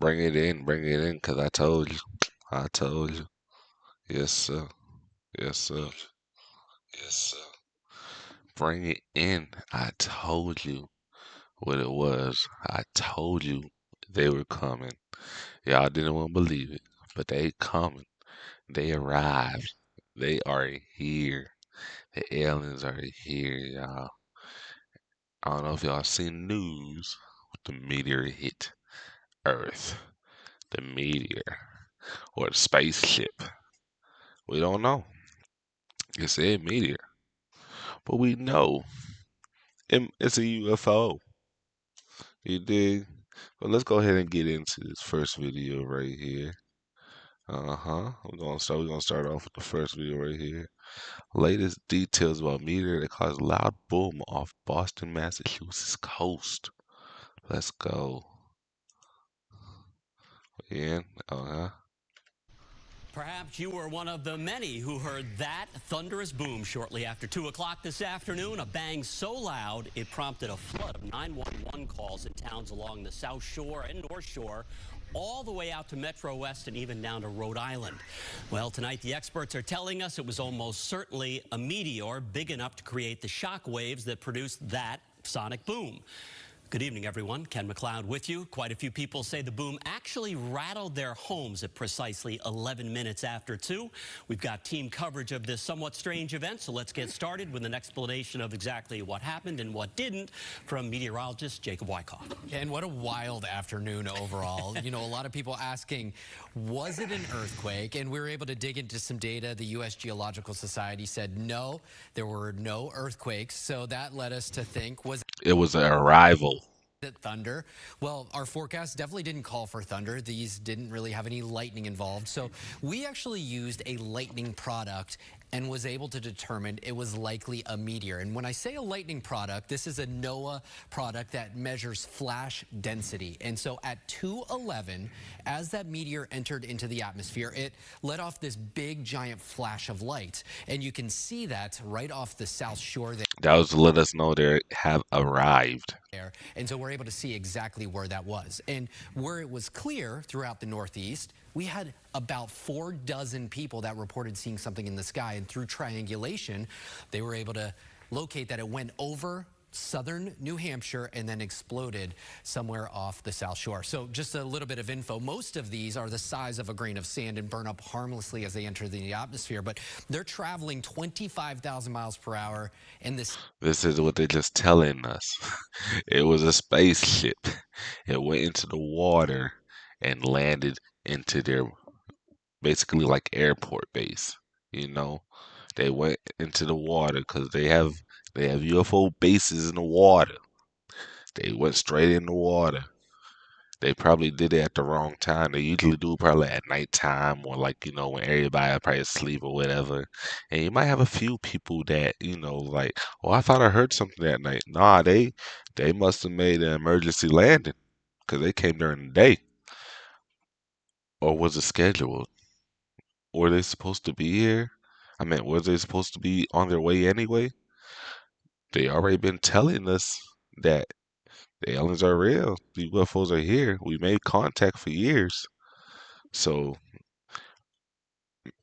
bring it in, 'cause I told you. I told you. Yes, sir. Yes, sir. Yes, sir. Bring it in. I told you what it was. I told you they were coming. Y'all didn't want to believe it, but they coming. They arrived. They are here. The aliens are here, y'all. I don't know if y'all seen news. The meteor hit Earth. The meteor or the spaceship. We don't know. It said meteor, but we know it's a UFO. You dig? Well, let's go ahead and get into this first video right here. We're gonna start off with the first video right here. Latest details about meteor that caused loud boom off Boston, Massachusetts coast. Let's go. Yeah. Perhaps you were one of the many who heard that thunderous boom shortly after 2 o'clock this afternoon. A bang so loud it prompted a flood of 911 calls in towns along the South Shore and North Shore, all the way out to Metro West and even down to Rhode Island. Well, tonight the experts are telling us it was almost certainly a meteor big enough to create the shock waves that produced that sonic boom. Good evening, everyone. Ken McLeod with you. Quite a few people say the boom actually rattled their homes at precisely 11 minutes after 2. We've got team coverage of this somewhat strange event, so let's get started with an explanation of exactly what happened and what didn't from meteorologist Jacob Wyckoff. And what a wild afternoon overall. You know, a lot of people asking, was it an earthquake? And we were able to dig into some data. The U.S. Geological Society said no, there were no earthquakes. So that led us to think, was It was an arrival. it thunder? Well, our forecast definitely didn't call for thunder. These didn't really have any lightning involved. So we actually used a lightning product and was able to determine it was likely a meteor. And when I say a lightning product, this is a NOAA product that measures flash density. And so at 2:11, as that meteor entered into the atmosphere, it let off this big giant flash of light. And you can see that right off the South Shore there. That was to let us know they have arrived. And so we're able to see exactly where that was. And where it was clear throughout the Northeast, we had about 4 dozen people that reported seeing something in the sky. And through triangulation, they were able to locate that it went over southern New Hampshire and then exploded somewhere off the South Shore. So just a little bit of info. Most of these are the size of a grain of sand and burn up harmlessly as they enter the atmosphere, but they're traveling 25,000 miles per hour. And This is what they're just telling us. It was a spaceship. It went into the water and landed into their basically like airport base. You know, they went into the water because they have UFO bases in the water. They went straight in the water. They probably did it at the wrong time. They usually do probably at nighttime or like, when everybody probably asleep or whatever. And you might have a few people that, like, oh, I thought I heard something that night. Nah, they must have made an emergency landing because they came during the day. Or was it scheduled? Were they supposed to be here? I mean, was they supposed to be on their way anyway? They already been telling us that the aliens are real. The UFOs are here. We made contact for years. So,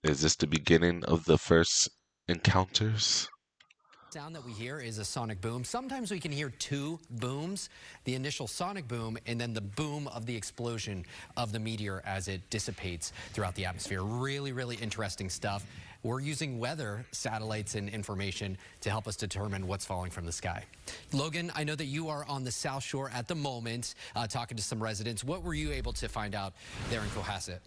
is this the beginning of the first encounters? sound that we hear is a sonic boom. Sometimes we can hear 2 booms, the initial sonic boom and then the boom of the explosion of the meteor as it dissipates throughout the atmosphere. Really, really interesting stuff. We're using weather satellites and information to help us determine what's falling from the sky. Logan, I know that you are on the South Shore at the moment, talking to some residents. What were you able to find out there in Cohasset?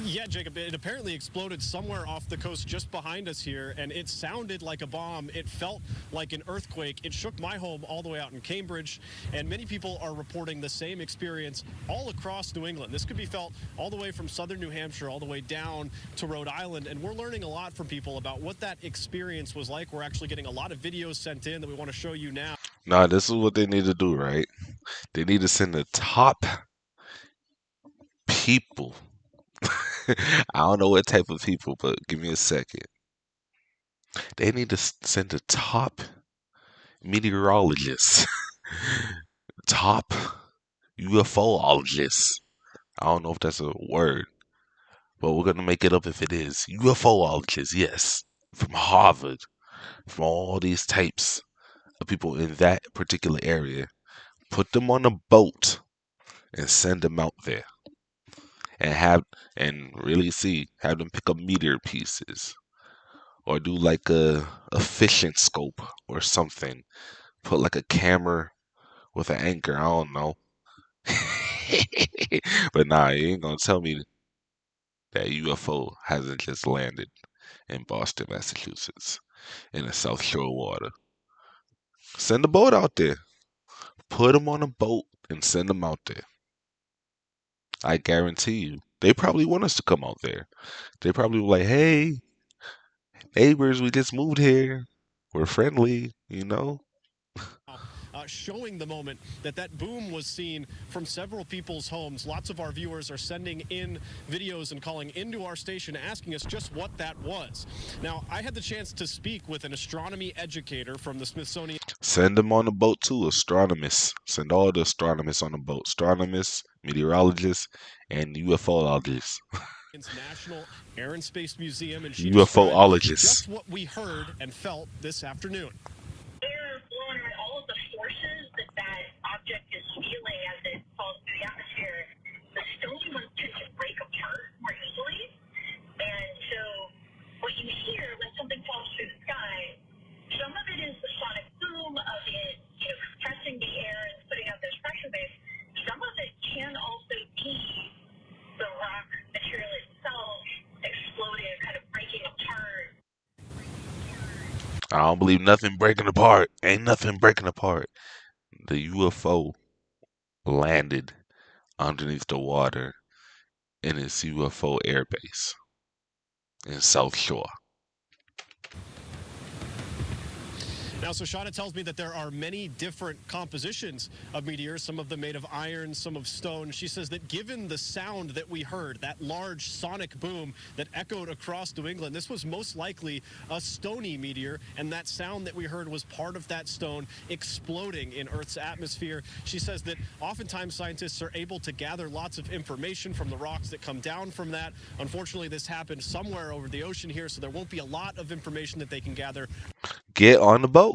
Yeah, Jacob, it apparently exploded somewhere off the coast just behind us here, and it sounded like a bomb. It felt like an earthquake. It shook my home all the way out in Cambridge, and many people are reporting the same experience all across New England. This could be felt all the way from southern New Hampshire all the way down to Rhode Island, and we're learning a lot from people about what that experience was like. We're actually getting a lot of videos sent in that we want to show you now. Nah, this is what they need to do, right? They need to send the top people. I don't know what type of people, but give me a second. They need to send the top meteorologists, top UFOologists. I don't know if that's a word, but we're gonna make it up if it is. UFOologists, yes, from Harvard, from all these types of people in that particular area. Put them on a boat and send them out there and really have them pick up meteor pieces or do like a fishing scope or something. Put like a camera with an anchor. I don't know. But nah, you ain't gonna tell me that UFO hasn't just landed in Boston, Massachusetts, in the South Shore water. Send a boat out there. Put them on a boat and send them out there. I guarantee you, they probably want us to come out there. They probably were like, hey, neighbors, we just moved here. We're friendly, you know? Showing the moment that boom was seen from several people's homes. Lots of our viewers are sending in videos and calling into our station asking us just what that was. Now, I had the chance to speak with an astronomy educator from the Smithsonian. Send them on the boat too, astronomers. Send all the astronomers on the boat. Astronomers, meteorologists, and UFOologists. National Air and Space Museum, and she UFOologists. just what we heard and felt this afternoon. Air blowing around all of the forces that object is feeling as it falls through the atmosphere. The stony ones tend to break apart more easily, and so what you hear when something falls through the sky, some of it is the sonic boom of it, compressing the air and putting out those pressure waves. Some of it can also be the rock material itself exploding and kind of breaking apart. I don't believe nothing breaking apart. Ain't nothing breaking apart. The UFO landed underneath the water in its UFO airbase in South Shore. Now, so Shauna tells me that there are many different compositions of meteors, some of them made of iron, some of stone. She says that given the sound that we heard, that large sonic boom that echoed across New England, this was most likely a stony meteor, and that sound that we heard was part of that stone exploding in Earth's atmosphere. She says that oftentimes scientists are able to gather lots of information from the rocks that come down from that. Unfortunately, this happened somewhere over the ocean here, so there won't be a lot of information that they can gather. Get on the boat.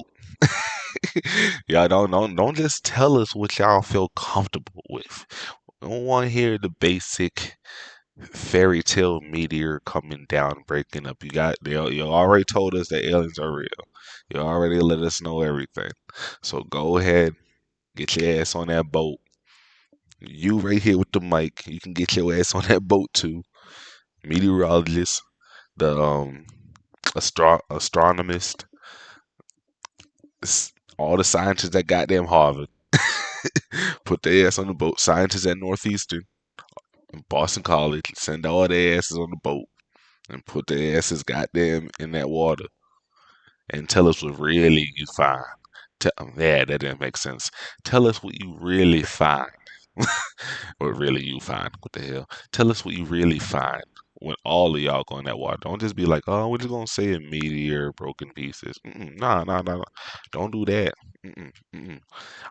Y'all don't just tell us what y'all feel comfortable with. We don't want to hear the basic fairy tale meteor coming down, breaking up. You already told us that aliens are real. You already let us know everything. So go ahead, get your ass on that boat. You right here with the mic. You can get your ass on that boat too. Meteorologist, the astronomist, all the scientists at goddamn Harvard. Put their ass on the boat. Scientists at Northeastern, Boston College, send all their asses on the boat and put their asses goddamn in that water and tell us what really you find. Yeah, that didn't make sense. Tell us what you really find. What really you find. What the hell? Tell us what you really find when all of y'all go in that water. Don't just be like, oh, we're just going to say a meteor, broken pieces. Nah. Don't do that.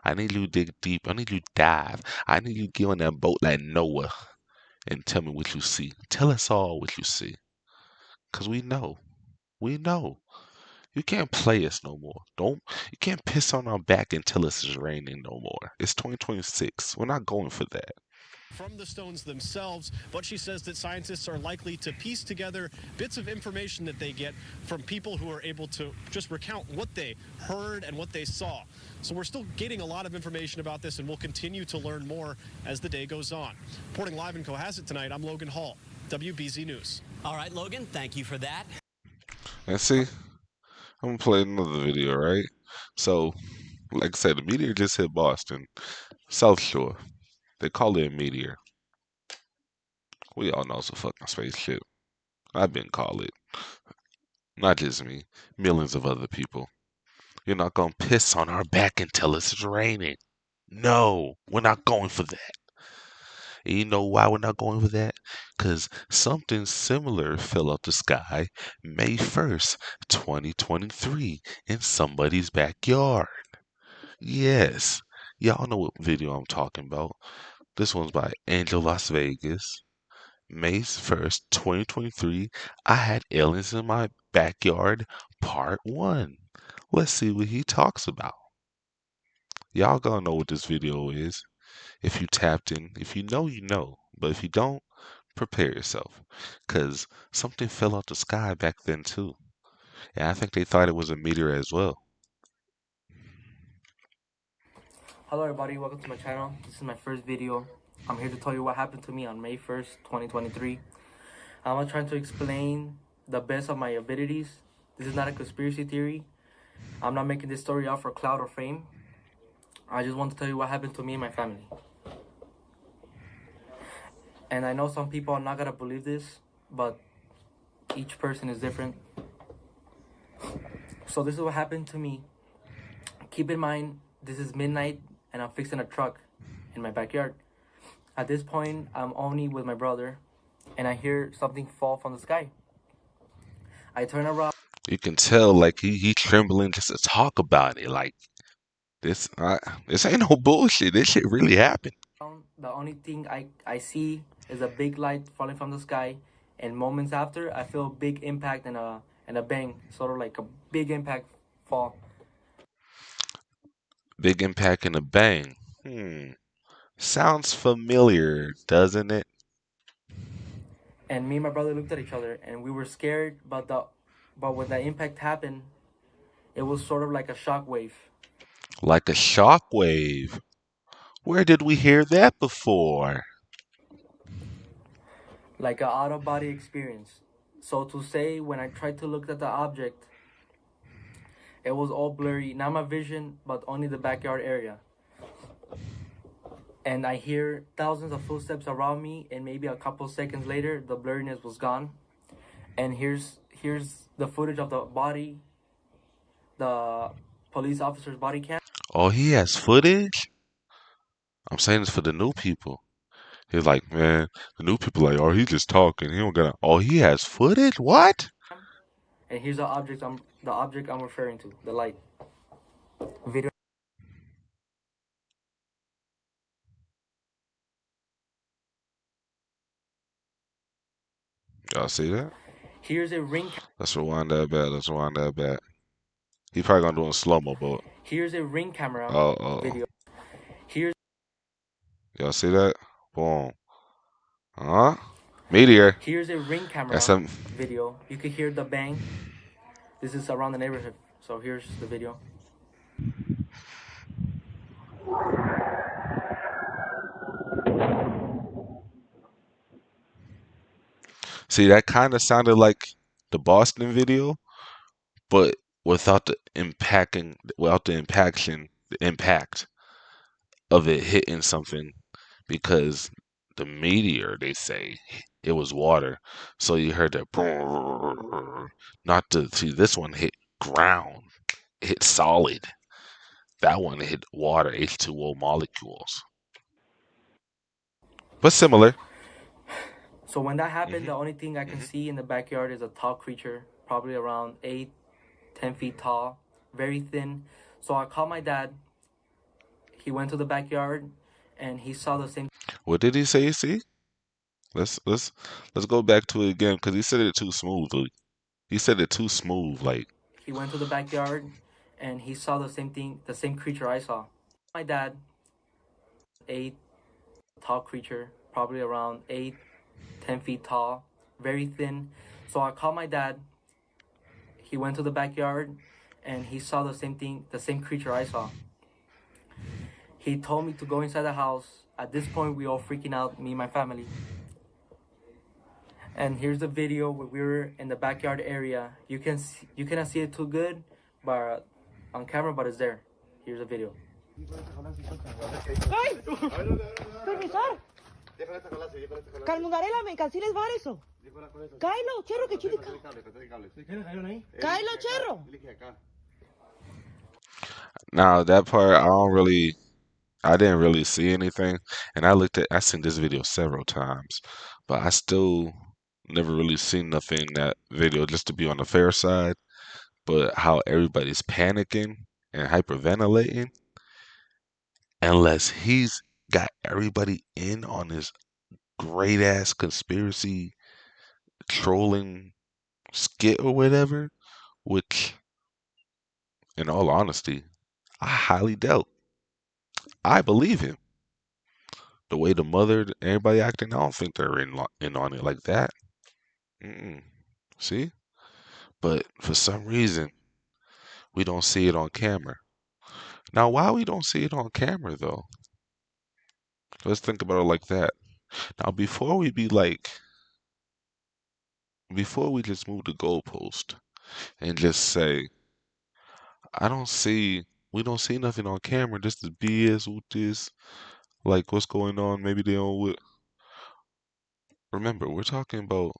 I need you to dig deep. I need you to dive. I need you to get on that boat like Noah and tell me what you see. Tell us all what you see. Because we know. We know. You can't play us no more. You can't piss on our back and tell us it's raining no more. It's 2026. We're not going for that. From the stones themselves, but she says that scientists are likely to piece together bits of information that they get from people who are able to just recount what they heard and what they saw. So we're still getting a lot of information about this, and we'll continue to learn more as the day goes on. Reporting live in Cohasset tonight, I'm Logan Hall, WBZ News. All right, Logan, thank you for that. And see, I'm gonna play another video, right? So, like I said, the meteor just hit Boston, South Shore. They call it a meteor. We all know it's a fucking spaceship. I've been called it. Not just me, millions of other people. You're not gonna piss on our back and tell us it's raining. No, we're not going for that. And you know why we're not going for that? Because something similar fell out the sky May 1st, 2023, in somebody's backyard. Yes, Y'all know what video I'm talking about. This one's by Angel Las Vegas. May 1st, 2023. I had aliens in my backyard, part 1. Let's see what he talks about. Y'all gonna know what this video is. If you tapped in, if you know, you know. But if you don't, prepare yourself. Because something fell out the sky back then, too. And I think they thought it was a meteor as well. Hello everybody, welcome to my channel. This is my first video. I'm here to tell you what happened to me on May 1st, 2023. I'm trying to explain the best of my abilities. This is not a conspiracy theory. I'm not making this story out for clout or fame. I just want to tell you what happened to me and my family. And I know some people are not gonna believe this, but each person is different. So this is what happened to me. Keep in mind, this is midnight and I'm fixing a truck in my backyard. At this point, I'm only with my brother and I hear something fall from the sky. I turn around. You can tell, like, he trembling just to talk about it. Like, this ain't no bullshit. This shit really happened. The only thing I see is a big light falling from the sky, and moments after, I feel a big impact and a bang, sort of like a big impact fall. Big impact and a bang. Sounds familiar, doesn't it? And me and my brother looked at each other, and we were scared. But when the impact happened, it was sort of like a shock wave. Like a shockwave. Where did we hear that before? Like an out-of-body experience. So to say, when I tried to look at the object, it was all blurry, not my vision, but only the backyard area. And I hear thousands of footsteps around me, and maybe a couple seconds later, the blurriness was gone. And here's the footage of the body, the police officer's body cam. Oh, he has footage? I'm saying this for the new people. He's like, man, the new people like, oh, he's just talking. He don't got. Oh, he has footage? What? And here's the object I'm referring to, the light. Video. Y'all see that? Here's a ring. Let's rewind that back. Let's rewind that back. He probably gonna do it in slow-mo, but. Here's a ring camera video. Here's. Y'all see that? Boom. Huh? Meteor. Here's a ring camera video. You could hear the bang. This is around the neighborhood. So here's the video. See, that kind of sounded like the Boston video, but without the impact of it hitting something, because the meteor, they say, it was water. So you heard that not to see this one hit ground, it hit solid. That one hit water, H2O molecules. But similar. So when that happened, the only thing I can see in the backyard is a tall creature, probably around 8-10 feet tall, very thin. So I called my dad. He went to the backyard and he saw the same. What did he say? See? Let's go back to it again, because he said it too smoothly. He said it too smooth, like. He went to the backyard and he saw the same thing, the same creature I saw. My dad, tall creature, probably around 8-10 feet tall, very thin. So I called my dad. He went to the backyard and he saw the same thing, the same creature I saw. He told me to go inside the house. At this point, we all freaking out, me and my family. And here's the video where we were in the backyard area. You cannot see it too good, but on camera, but it's there. Here's the video. ¡Ay! ¡Permisar! Calmungarela, me canceles var eso. Kylo, cherro, que chidica. Kylo, cherro. Now that part, I didn't really see anything, and I seen this video several times, but I still never really seen nothing in that video, just to be on the fair side. But how everybody's panicking and hyperventilating, unless he's got everybody in on his great ass conspiracy trolling skit or whatever, which, in all honesty, I highly doubt. I believe him. The way the mother, everybody acting, I don't think they're in on it like that. Mm-mm. See? But for some reason, we don't see it on camera. Now, why we don't see it on camera, though? Let's think about it like that. Now, before we just move the goalpost and just say, we don't see nothing on camera. This is BS with this. Like, what's going on? Maybe they don't. Remember, we're talking about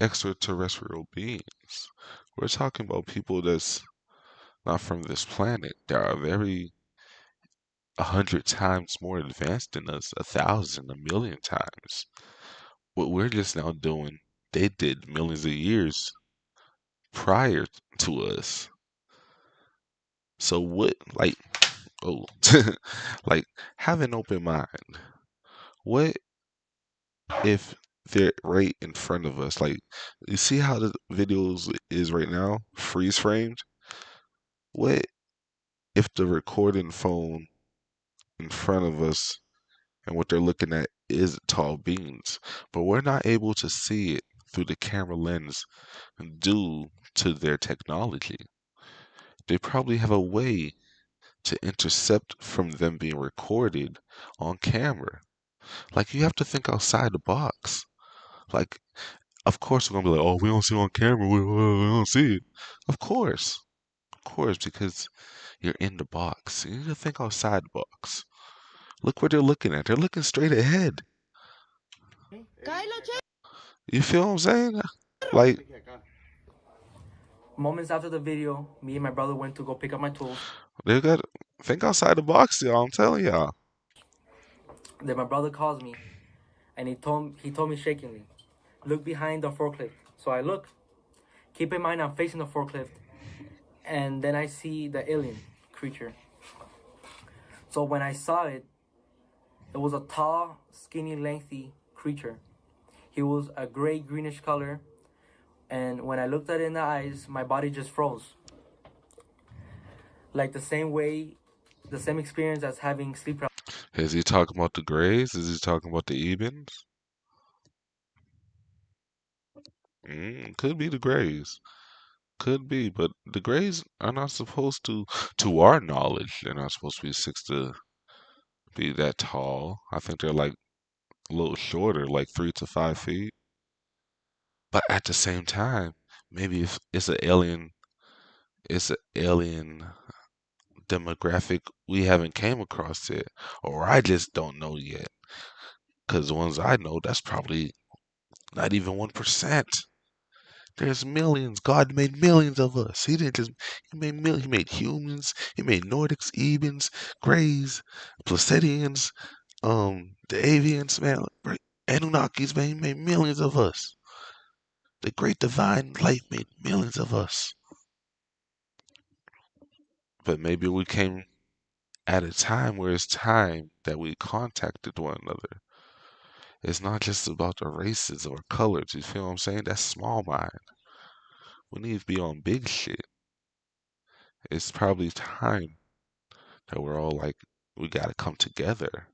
extraterrestrial beings. We're talking about people that's not from this planet. They are 100 times more advanced than us, 1,000, 1,000,000 times. What we're just now doing, they did millions of years prior to us. So what, like, oh, like, have an open mind. What if they're right in front of us? Like, you see how the videos is right now, freeze framed? What if the recording phone in front of us and what they're looking at is tall beams, but we're not able to see it through the camera lens due to their technology? They probably have a way to intercept from them being recorded on camera. Like, you have to think outside the box. Like, of course we're gonna be like, oh, we don't see it on camera, we don't see it. Of course, because you're in the box. You need to think outside the box. Look where they're looking at. They're looking straight ahead. You feel what I'm saying? Like, Moments after the video, me and my brother went to go pick up my tools. they got think outside the box, y'all. I'm telling y'all. Then my brother calls me, and he told me shakingly, look behind the forklift. So I look. Keep in mind I'm facing the forklift, and then I see the alien creature. So when I saw it, it was a tall, skinny, lengthy creature. He was a gray, greenish color, and when I looked at it in the eyes, my body just froze. Like the same experience as having sleep paralysis. Is he talking about the Greys? Is he talking about the Ebens? Could be the Greys. Could be, but the Greys are not supposed to our knowledge, they're not supposed to be be that tall. I think they're like a little shorter, like 3 to 5 feet. But at the same time, maybe if it's an alien demographic we haven't came across yet, or I just don't know yet. Because the ones I know, that's probably not even 1%. There's millions. God made millions of us. He didn't just he made millions. He made humans. He made Nordics, Ebens, Greys, Placidians, the Avians, man, right? Anunnakis, man. He made millions of us. The great divine light made millions of us. But maybe we came at a time where it's time that we contacted one another. It's not just about the races or colors. You feel what I'm saying? That's small mind. We need to be on big shit. It's probably time that we're all like, we gotta come together.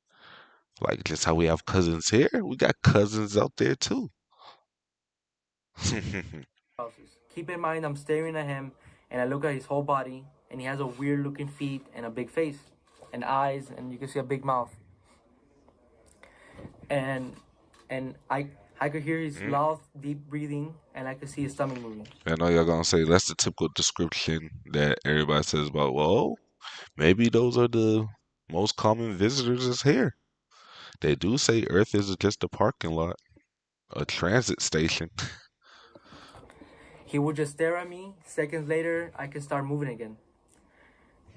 Like just how we have cousins here, we got cousins out there too. Keep in mind I'm staring at him, and I look at his whole body, and he has a weird looking feet and a big face and eyes, and you can see a big mouth. And I could hear his loud, deep breathing, and I could see his stomach moving. I know y'all gonna say that's the typical description that everybody says about, well, maybe those are the most common visitors that's here. They do say Earth is just a parking lot, a transit station. He would just stare at me. Seconds later, I could start moving again.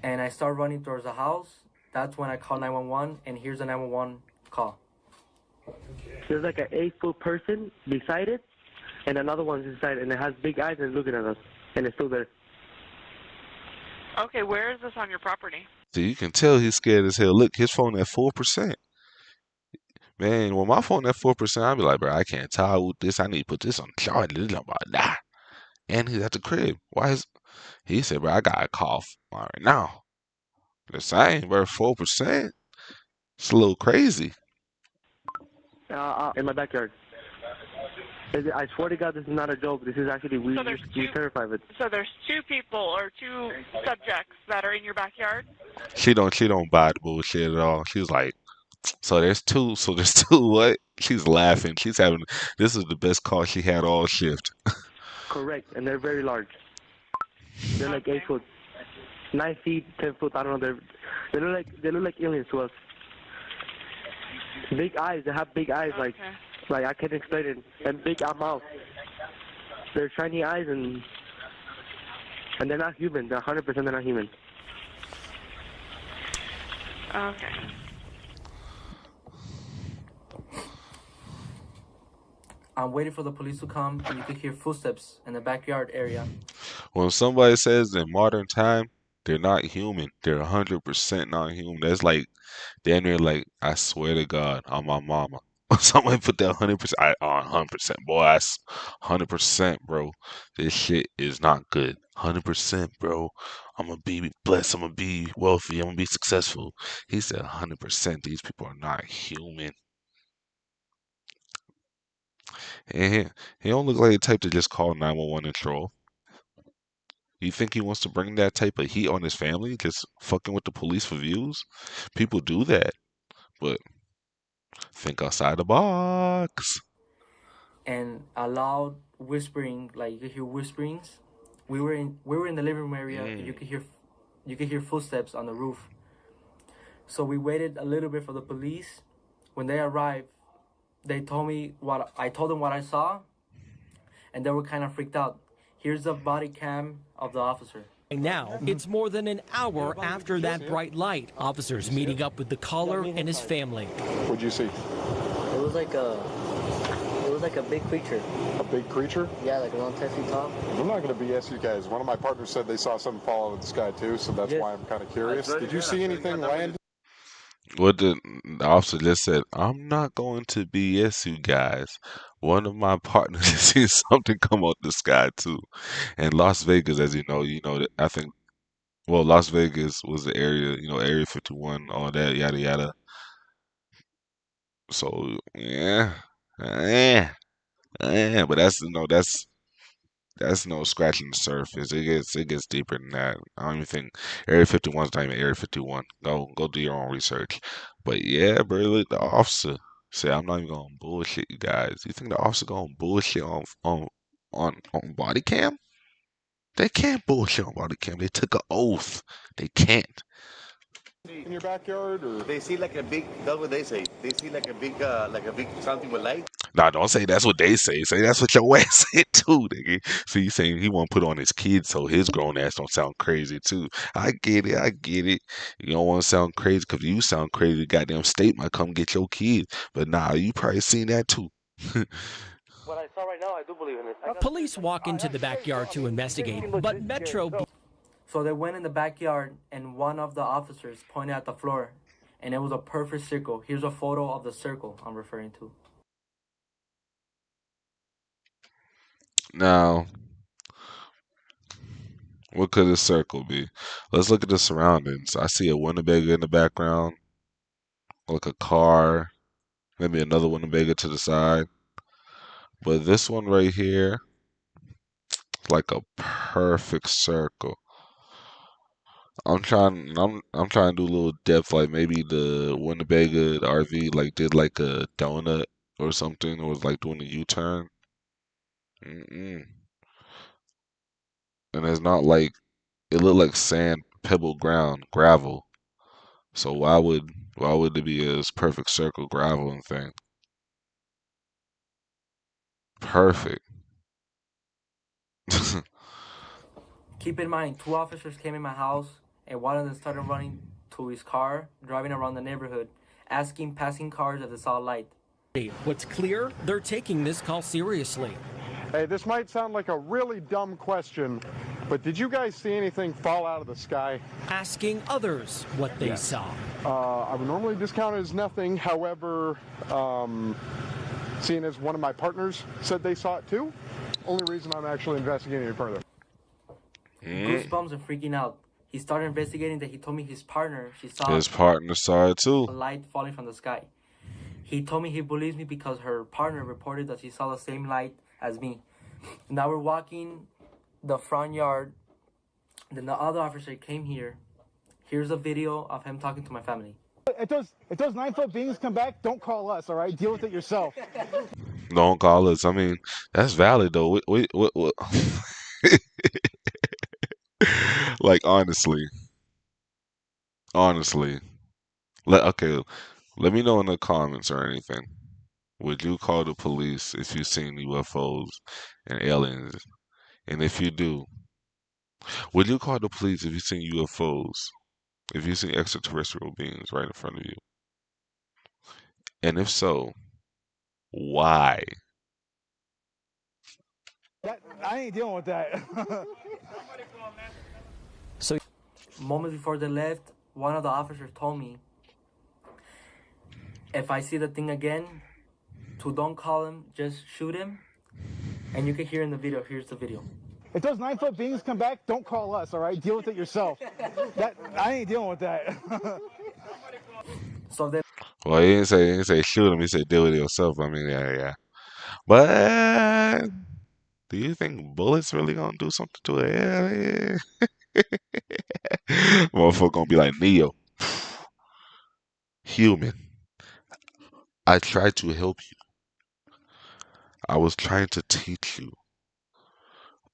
And I start running towards the house. That's when I call 911, and here's a 911 call. There's like an 8-foot person beside it, and another one's inside, and it has big eyes and it's looking at us, and it's still there. Okay, where is this on your property? You can tell he's scared as hell. Look, his phone at 4%. Man, when my phone at 4%, I'll be like, bro, I can't tell with this. I need to put this on charge. This is about nah. And he's at the crib. Why is he said, bro, I got a cough right now. The same, bro, 4%. It's a little crazy. In my backyard. I swear to God, this is not a joke. This is actually we terrified of it. So there's two people or two subjects that are in your backyard? She don't buy the bullshit at all. She's like, so there's two what? She's laughing. She's having this is the best call she had all shift. Correct, and they're very large. They're like 8 foot, 9 feet, 10 foot. I don't know. They look like aliens to us. Big eyes. They have big eyes, like I can't explain it. And big mouth. They're shiny eyes, and they're not human. They're 100% they're not human. Okay. I'm waiting for the police to come, and you can hear footsteps in the backyard area. When somebody says in modern time they're not human, they're 100% not human. That's like damn near like I swear to God on my mama. Somebody put that 100%. 100%, boy. That's 100%, bro. This shit is not good. 100%, bro. I'm gonna be blessed. I'm gonna be wealthy. I'm gonna be successful. He said 100%. These people are not human. And he don't look like the type to just call 911 and troll. You think he wants to bring that type of heat on his family, just fucking with the police for views? People do that, but think outside the box. And a loud whispering, like you could hear whisperings. We were in the living room area. And you could hear footsteps on the roof. So we waited a little bit for the police. When they arrived, they told me I told them what I saw, and they were kind of freaked out. Here's the body cam of the officer. Now, it's more than an hour after that bright light. Officers meeting up with the caller and his family. What'd you see? It was like a big creature. A big creature? Yeah, like around 10 feet tall. I'm not going to BS you guys. One of my partners said they saw something fall out of the sky too, so that's why I'm kind of curious. Did you see anything land? What the officer just said, I'm not going to BS you guys. One of my partners has seen something come out the sky too. And Las Vegas, as you know that I think, well, Las Vegas was the area, Area 51, all that, yada yada. So yeah, but that's no scratching the surface. It gets deeper than that. I don't even think Area 51 is not even Area 51. Go do your own research. But yeah, bro, look, the officer said, I'm not even gonna bullshit you guys. You think the officer gonna bullshit on body cam? They can't bullshit on body cam. They took an oath. They can't. In your backyard, or they see like a big? That's what they say. They see like a big something with light. Nah, don't say that's what they say. Say that's what your ass said too, nigga. So you saying he want to put on his kids so his grown ass don't sound crazy too. I get it. You don't want to sound crazy because you sound crazy. The goddamn state might come get your kids. But nah, you probably seen that too. What I saw right now, I do believe in it. Police walk into the backyard to investigate, but Metro... So they went in the backyard, and one of the officers pointed at the floor, and it was a perfect circle. Here's a photo of the circle I'm referring to. Now, what could this circle be? Let's look at the surroundings. I see a Winnebago in the background, like a car, maybe another Winnebago to the side. But this one right here, like a perfect circle. I'm trying to do a little depth, like maybe the Winnebago, the RV, like did like a donut or something, or was like doing a U-turn. And it's not like it looked like sand, pebble ground, gravel. So why would it be a perfect circle gravel and thing? Perfect. Keep in mind, 2 officers came in my house, and one of them started running to his car, driving around the neighborhood, asking passing cars if they saw a light. What's clear, they're taking this call seriously. Hey, this might sound like a really dumb question, But did you guys see anything fall out of the sky? Asking others what they saw. I would normally discount it as nothing. However, seeing as one of my partners said they saw it too, only reason I'm actually investigating it further. Goosebumps and freaking out. He started investigating that he told me his partner saw it too. A light falling from the sky. He told me he believes me because her partner reported that she saw the same light as me. Now we're walking the front yard. Then the other officer came here. Here's a video of him talking to my family. If those 9-foot beings come back, don't call us, all right? Deal with it yourself. Don't call us. I mean, that's valid though. What? Like honestly, let me know in the comments or anything. Would you call the police if you've seen UFOs and aliens? And if you do, would you call the police if you've seen UFOs? If you've seen extraterrestrial beings right in front of you? And if so, why? I ain't dealing with that. So, moments before they left, one of the officers told me, if I see the thing again, to don't call him, just shoot him. And you can hear in the video, here's the video. If those 9-foot beings come back, don't call us, all right? Deal with it yourself. I ain't dealing with that. So then, well, he didn't say shoot him. He said deal with it yourself. I mean, yeah. But do you think bullets really gonna do something to an alien? Motherfucker gonna be like Neo. Human. I tried to help you. I was trying to teach you.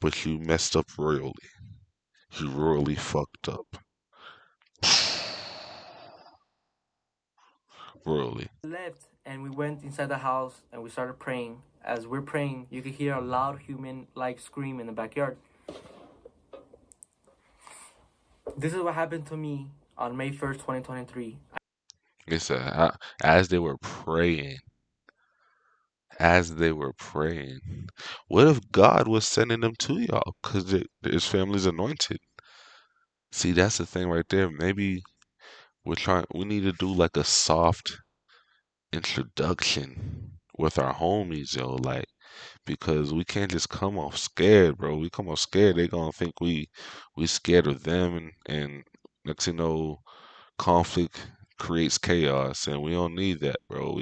But you messed up royally. You royally fucked up. Royally. left and we went inside the house and we started praying. As we're praying, you could hear a loud human-like scream in the backyard. This is what happened to me on May 1st, 2023. It said, as they were praying, what if God was sending them to y'all? Because his family's anointed. See, that's the thing right there. Maybe we need to do like a soft introduction with our homies, yo, like, because we can't just come off scared, bro. We come off scared, they gonna think we scared of them, and next thing you know, conflict creates chaos, and we don't need that, bro.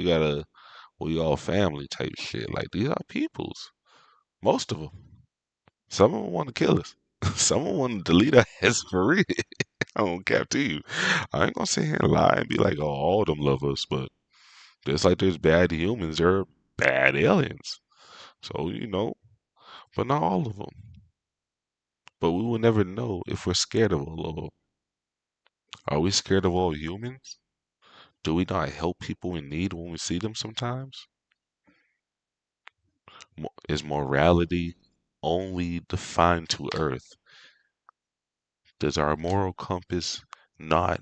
We all family type shit. Like, these are peoples, most of them. Some of them want to kill us. Some of them want to delete our heads for real. I don't cap to you. I ain't gonna sit here and lie and be like, oh, all of them love us, but just like there's bad humans, there are bad aliens. So, but not all of them. But we will never know if we're scared of all of them. Are we scared of all humans? Do we not help people in need when we see them sometimes? Is morality only defined to Earth? Does our moral compass not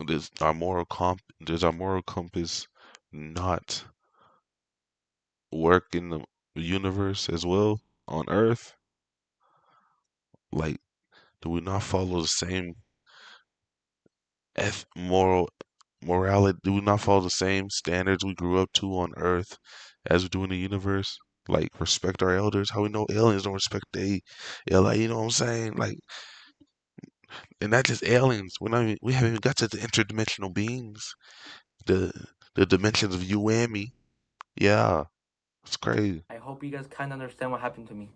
does our moral compass not work in the universe as well on Earth? Like, do we not follow the same morality? Do we not follow the same standards we grew up to on Earth as we do in the universe? Like, respect our elders. How we know aliens don't respect you know what I'm saying? Like, and not just aliens. We haven't even got to the interdimensional beings, the dimensions of you and me. Yeah, it's crazy. I hope you guys kind of understand what happened to me.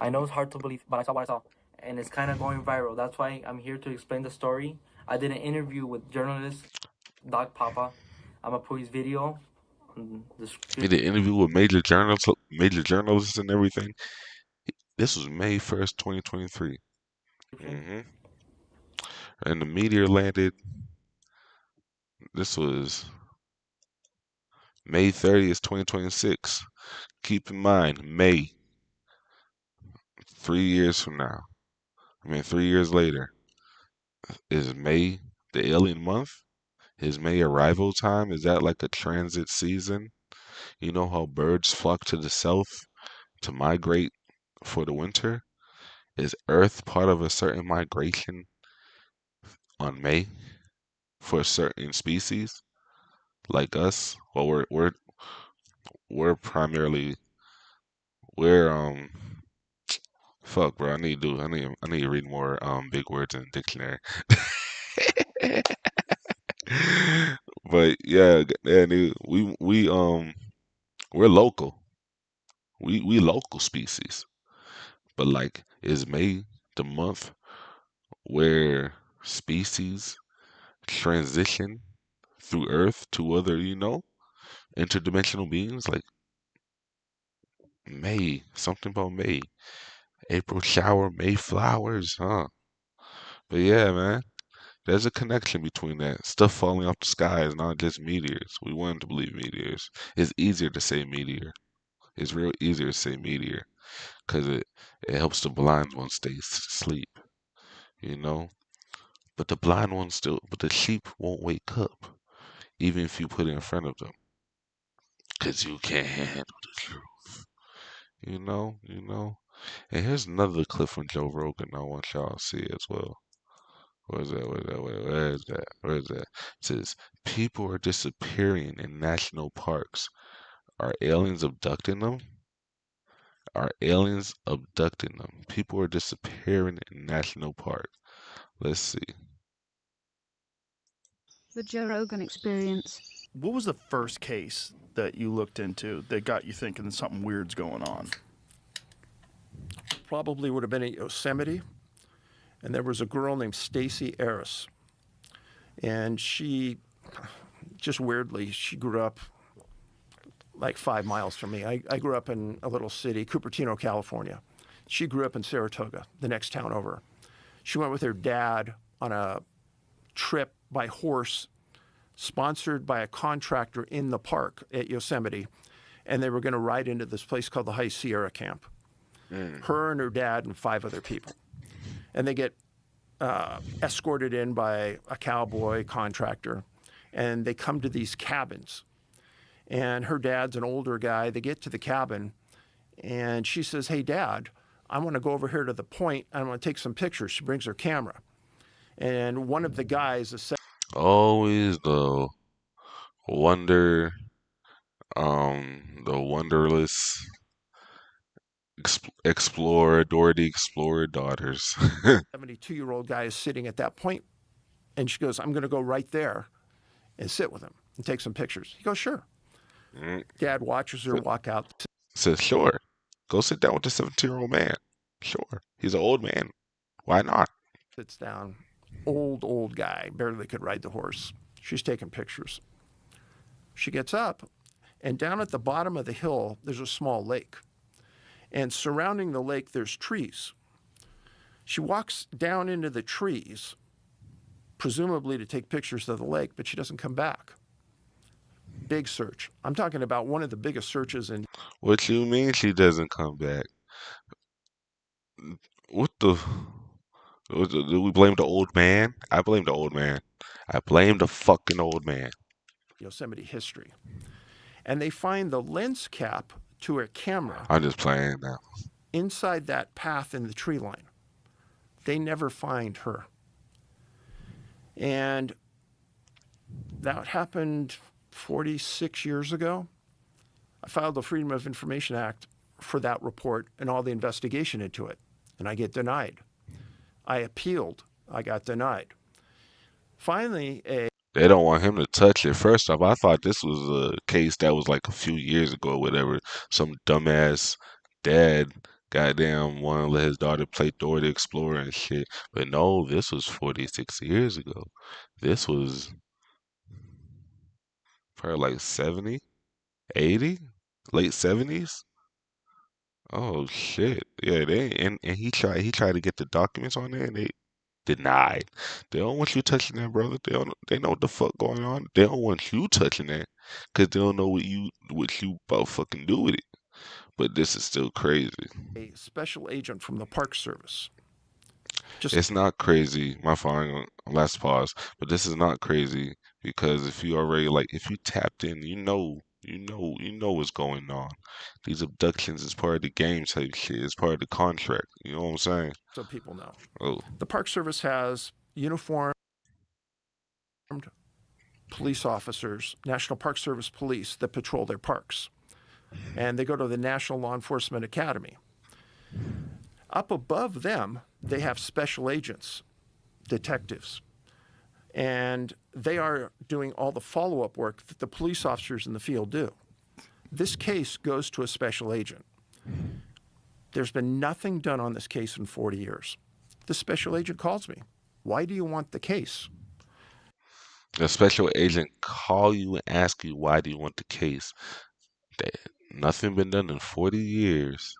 I know it's hard to believe, but I saw what I saw, and it's kind of going viral. That's why I'm here to explain the story. I did an interview with journalist Doc Papa. I'm gonna put his video on the screen. He did an interview with major journalists and everything. This was May 1st, 2023. And the meteor landed. This was May 30th, 2026. Keep in mind, May. 3 years from now. 3 years later. Is May the alien month? Is May arrival time? Is that like a transit season? You know how birds flock to the south to migrate for the winter? Is Earth part of a certain migration on May for certain species like us? Well, we're primarily we're fuck, bro. I need to read more big words in the dictionary. But yeah, dude, we're local. We local species. But like, is May the month where species transition through Earth to other, interdimensional beings? Like May, something about May. April shower, May flowers, huh? But yeah, man, there's a connection between that. Stuff falling off the sky is not just meteors. We want to believe meteors. It's easier to say meteor. It's real easier to say meteor because it helps the blind one stay asleep, you know? But the sheep won't wake up, even if you put it in front of them, because you can't handle the truth. You know. And here's another clip from Joe Rogan I want y'all to see as well. Where is that? Where is that? Where is that? It says, people are disappearing in national parks. Are aliens abducting them? Are aliens abducting them? People are disappearing in national parks. Let's see. The Joe Rogan Experience. What was the first case that you looked into that got you thinking something weird's going on? Probably would have been at Yosemite, and there was a girl named Stacy Harris, and she, just weirdly, she grew up like 5 miles from me. I grew up in a little city, Cupertino, California. She grew up in Saratoga, the next town over. She went with her dad on a trip by horse, sponsored by a contractor in the park at Yosemite, and they were going to ride into this place called the High Sierra Camp. Her and her dad and 5 other people. And they get escorted in by a cowboy contractor, and they come to these cabins. And her dad's an older guy. They get to the cabin, and she says, "Hey, Dad, I want to go over here to the point. I want to take some pictures." She brings her camera. And one of the guys is always the wonderless explorer, Dora the Explorer daughters. 72-year-old guy is sitting at that point, and she goes, "I'm going to go right there and sit with him and take some pictures." He goes, "Sure." Dad watches her walk out. Says, "Sure, go sit down with the 70-year-old man. Sure, he's an old man. Why not?" Sits down, old guy, barely could ride the horse. She's taking pictures. She gets up, and down at the bottom of the hill, there's a small lake. And surrounding the lake, there's trees. She walks down into the trees, presumably to take pictures of the lake, but she doesn't come back. Big search. I'm talking about one of the biggest searches in... What you mean she doesn't come back? Do we blame the old man? I blame the old man. I blame the fucking old man. Yosemite history. And they find the lens cap to her camera. I'm just playing now. Inside that path in the tree line. They never find her. And that happened 46 years ago. I filed the Freedom of Information Act for that report and all the investigation into it, and I get denied. I appealed. I got denied. Finally, they don't want him to touch it. First off, I thought this was a case that was like a few years ago or whatever. Some dumbass dad goddamn wanted to let his daughter play Dora the Explorer and shit. But no, this was 46 years ago. This was probably like 70, 80, late 70s. Oh shit. Yeah, and he tried to get the documents on there and they denied. They don't want you touching that, brother. They know what the fuck going on. They don't want you touching that because they don't know what you about fucking do with it. But this is still crazy. A special agent from the Park Service. It's not crazy. My phone, last pause. But this is not crazy because if you tapped in, You know what's going on. These abductions is part of the game type shit. It's part of the contract. You know what I'm saying? So people know. Oh, The Park Service has uniformed police officers, National Park Service police, that patrol their parks. And they go to the National Law Enforcement Academy. Up above them, they have special agents, detectives. And they are doing all the follow-up work that the police officers in the field do. This case goes to a special agent. There's been nothing done on this case in 40 years. The special agent calls me. Why do you want the case? the special agent call you and ask you why do you want the case. That nothing been done in 40 years.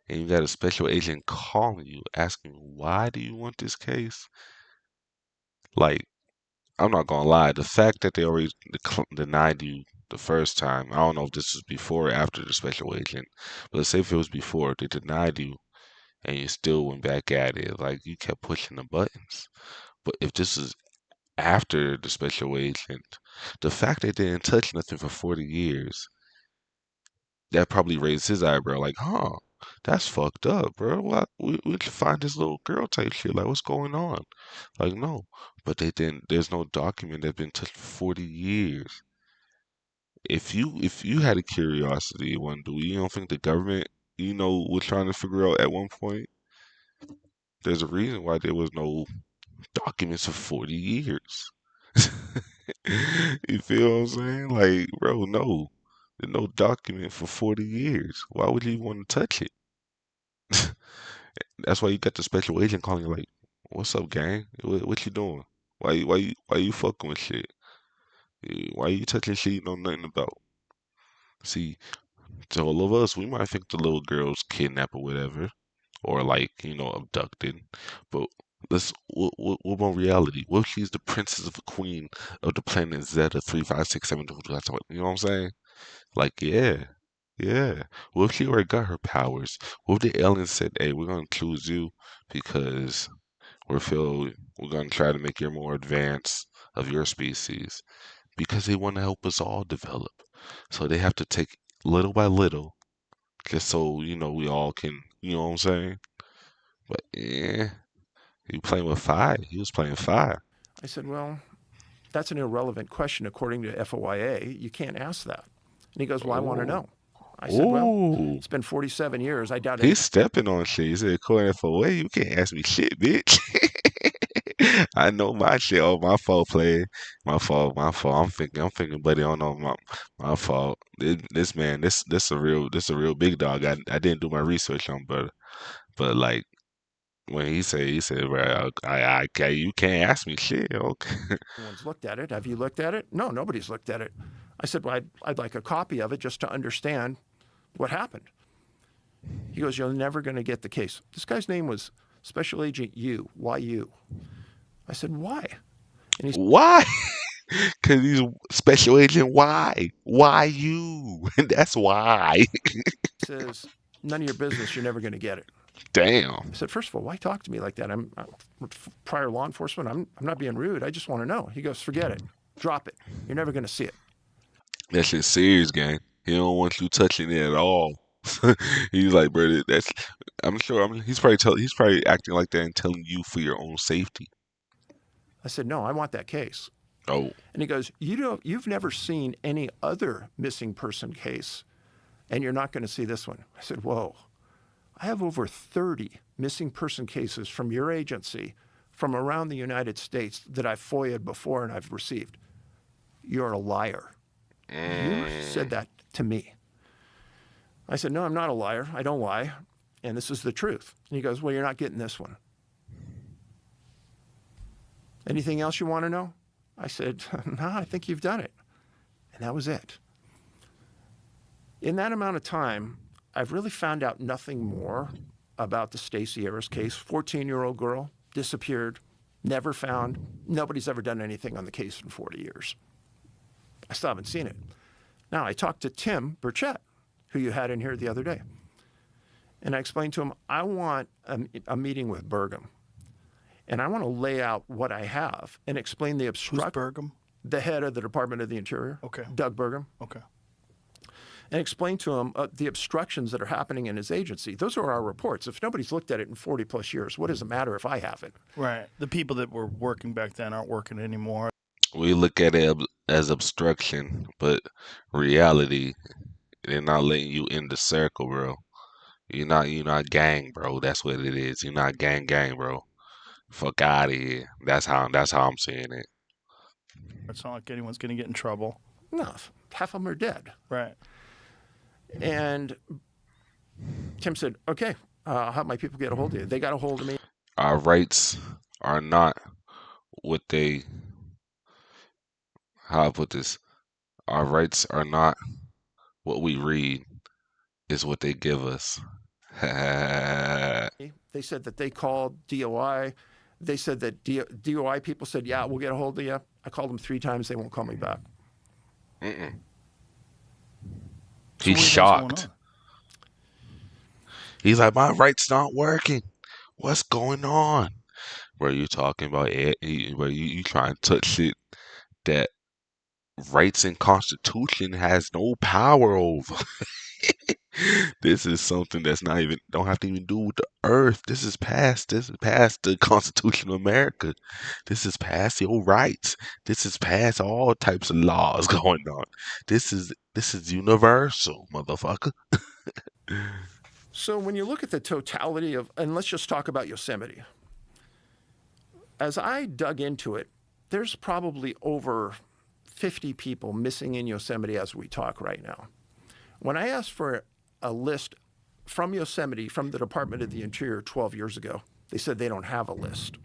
And you got a special agent calling you, asking why do you want this case? Like, I'm not gonna lie, the fact that they already denied you the first time, I don't know if this was before or after the special agent, but let's say if it was before, they denied you and you still went back at it, like you kept pushing the buttons. But if this is after the special agent, the fact they didn't touch nothing for 40 years, that probably raised his eyebrow, like, huh, that's fucked up, bro. What we should find this little girl type shit. Like, what's going on? Like, no. But they didn't there's no document that's been touched for 40 years. If you had a curiosity, one do you don't think the government, was trying to figure out at one point? There's a reason why there was no documents for 40 years. You feel what I'm saying? Like, bro, no. There's no document for 40 years. Why would you want to touch it? That's why you got the special agent calling you like, "What's up, gang? What you doing? Why you fucking with shit? Why you touching shit you know nothing about?" See, to all of us, we might think the little girl's kidnapped or whatever, or like, abducted. But what about reality? What if she's the princess of the queen of the planet Zeta 3567? You know what I'm saying? Like, yeah, yeah. What if she already got her powers? What if the aliens said, "Hey, we're gonna choose you because we're gonna try to make you more advanced of your species because they want to help us all develop." So they have to take little by little, just so we all can. You know what I'm saying? But yeah, he playing with fire. He was playing fire. I said, well, that's an irrelevant question according to FOIA. You can't ask that. And he goes, well, I want to know. I said, well, it's been 47 years. I doubt it. He's stepping on shit. He said, according for way, you can't ask me shit, bitch. I know my shit. Oh, my fault, player. My fault. I'm thinking, buddy. I don't know my fault. This man, this a real big dog. I didn't do my research on, but like when he said, bro, you can't ask me shit. Okay. No one's looked at it. Have you looked at it? No, nobody's looked at it. I said, well, I'd like a copy of it just to understand what happened. He goes, you're never going to get the case. This guy's name was Special Agent U. Why you? I said, why? And he's, why? Because he's Special Agent Y. Why you? That's why. He says, none of your business. You're never going to get it. Damn. I said, first of all, why talk to me like that? I'm prior law enforcement. I'm not being rude. I just want to know. He goes, forget it. Drop it. You're never going to see it. That shit's serious, gang. He don't want you touching it at all. He's like, bro, I'm sure. He's probably acting like that and telling you for your own safety. I said, no, I want that case. Oh. And he goes, you've never seen any other missing person case, and you're not going to see this one. I said, whoa. I have over 30 missing person cases from your agency from around the United States that I've FOIA'd before and I've received. You're a liar. You said that to me. I said, no, I'm not a liar. I don't lie. And this is the truth. And he goes, well, you're not getting this one. Anything else you want to know? I said, no, I think you've done it. And that was it. In that amount of time, I've really found out nothing more about the Stacey Harris case. 14-year-old girl, disappeared, never found. Nobody's ever done anything on the case in 40 years. I still haven't seen it. Now, I talked to Tim Burchett, who you had in here the other day. And I explained to him, I want a meeting with Burgum. And I want to lay out what I have and explain the obstruction. Who's Burgum? The head of the Department of the Interior. Okay. Doug Burgum. Okay. and explain to him the obstructions that are happening in his agency. Those are our reports. If nobody's looked at it in 40 plus years, what does it matter if I haven't? Right. The people that were working back then aren't working anymore. We look at it as obstruction, but reality, they're not letting you in the circle, bro. You're not gang, bro. That's what it is. You're not gang, bro. Fuck out of here. That's how I'm seeing it. It's not like anyone's going to get in trouble. No, half of them are dead. Right. And Tim said, okay, I'll have my people get a hold of you. They got a hold of me. Our rights are not what they, how I put this, our rights are not what we read, is what they give us. They said that they called DOI. They said that DOI people said, yeah, we'll get a hold of you. I called them 3 times. They won't call me back. Mm-mm. So He's shocked. He's like, my right's not working. What's going on? Bro, you talking about it? Bro, you trying to touch shit that rights and constitution has no power over. This is something that's not even, don't have to even do with the earth. This is past the Constitution of America. This is past your rights. This is past all types of laws going on. This is universal, motherfucker. So when you look at the totality of, and let's just talk about Yosemite. As I dug into it, there's probably over 50 people missing in Yosemite as we talk right now. When I asked for a list from Yosemite, from the Department of the Interior 12 years ago, they said they don't have a list.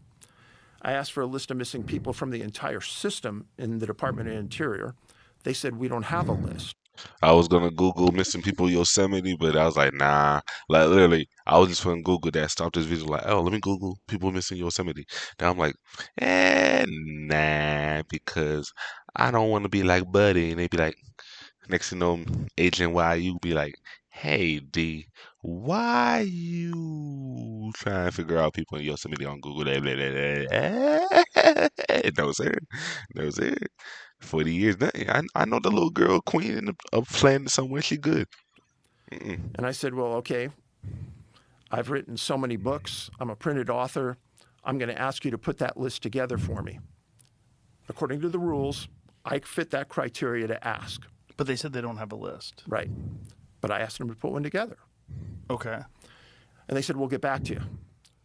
I asked for a list of missing people from the entire system in the Department of the Interior. They said we don't have a list. I was gonna Google missing people Yosemite, but I was like, nah. Like literally, I was just gonna Google that. Stop this video. Like, oh, let me Google people missing Yosemite. Then I'm like, nah, because I don't want to be like Buddy, and they be like, next thing you know, Agent YU be like, hey D, why you trying to figure out people in Yosemite on Google? Blah, blah, blah, blah. No sir, no sir. 40 years, I know the little girl queen of Flanders somewhere. She good. And I said, well, okay, I've written so many books. I'm a printed author. I'm going to ask you to put that list together for me. According to the rules, I fit that criteria to ask. But they said they don't have a list. Right. But I asked them to put one together. Okay. And they said, we'll get back to you.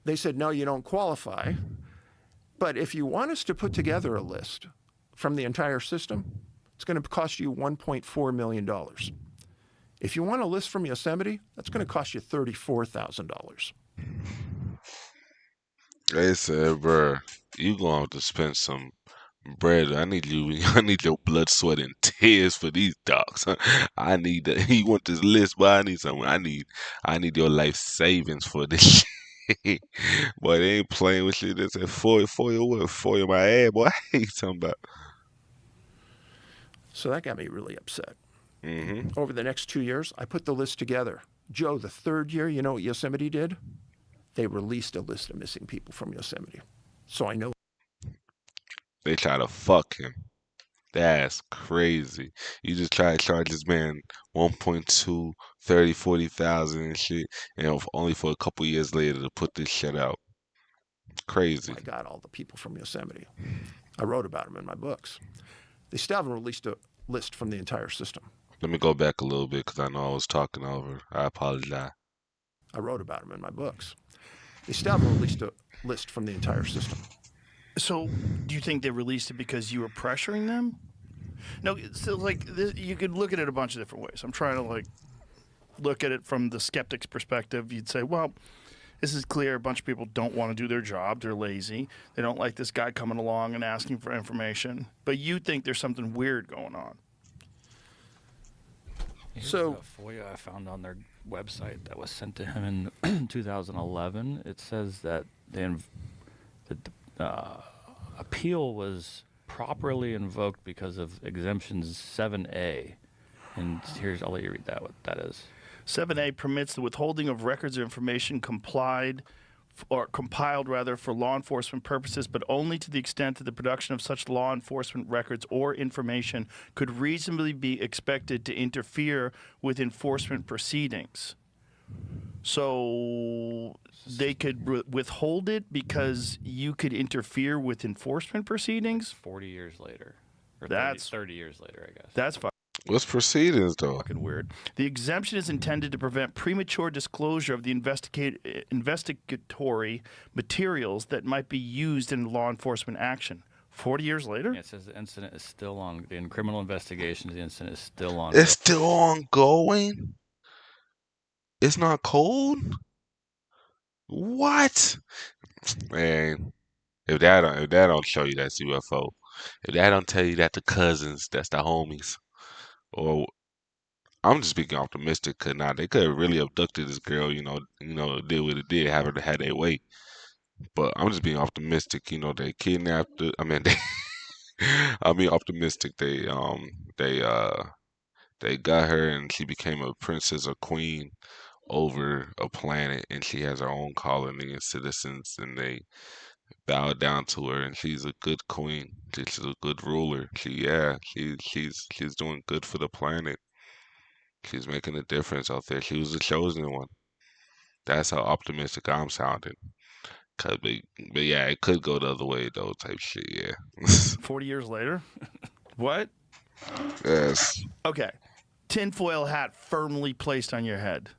They said, no, you don't qualify. But if you want us to put together a list from the entire system, it's going to cost you $1.4 million. If you want a list from Yosemite, that's going to cost you $34,000. They said, bro, you going to have to spend some bread. I need your blood, sweat, and tears for these dogs. I need that. You want this list, but I need something. I need your life savings for this shit. Boy, they ain't playing with shit. They said, for your what? For your my ass, boy. I ain't talking about. So that got me really upset. Mm-hmm. Over the next 2 years, I put the list together. Joe, the 3rd year, you know what Yosemite did? They released a list of missing people from Yosemite. So I know. They try to fuck him. That's crazy. You just try to charge this man 1.2, 30, 40,000 and shit, and only for a couple years later to put this shit out. Crazy. I got all the people from Yosemite. I wrote about them in my books. They still haven't released a list from the entire system. Let me go back a little bit because I know I was talking over. I apologize. I wrote about them in my books. They still haven't released a list from the entire system. So, do you think they released it because you were pressuring them? No, so like this, you could look at it a bunch of different ways. I'm trying to like look at it from the skeptic's perspective. You'd say, well, this is clear. A bunch of people don't want to do their job. They're lazy. They don't like this guy coming along and asking for information. But you think there's something weird going on. Here's So a FOIA I found on their website that was sent to him in 2011. It says that the appeal was properly invoked because of exemptions 7A. And I'll let you read that, what that is. 7A permits the withholding of records or information complied or compiled rather for law enforcement purposes, but only to the extent that the production of such law enforcement records or information could reasonably be expected to interfere with enforcement proceedings. So they could withhold it because you could interfere with enforcement proceedings? 40 years later. Or That's 30 years later, I guess. That's fine. What's proceedings, though? Fucking weird. The exemption is intended to prevent premature disclosure of the investigatory materials that might be used in law enforcement action. 40 years later? Yeah, it says the incident is still on. In criminal investigations, the incident is still on. It's still ongoing? It's not cold? What? Man, if that don't show you that's UFO, if that don't tell you that the cousins, that's the homies, or I'm just being optimistic, cause now they could have really abducted this girl, did what it did, have her had their way. But I'm just being optimistic, they kidnapped her. I mean, I'm being optimistic. They got her and she became a princess or queen over a planet, and she has her own colony and citizens, and they bow down to her, and she's a good queen. She's a good ruler. She's doing good for the planet. She's making a difference out there. She was the chosen one. That's how optimistic I'm sounding. But yeah, it could go the other way though, type shit. Yeah. 40 years later? What? Yes. Okay. Tinfoil hat firmly placed on your head.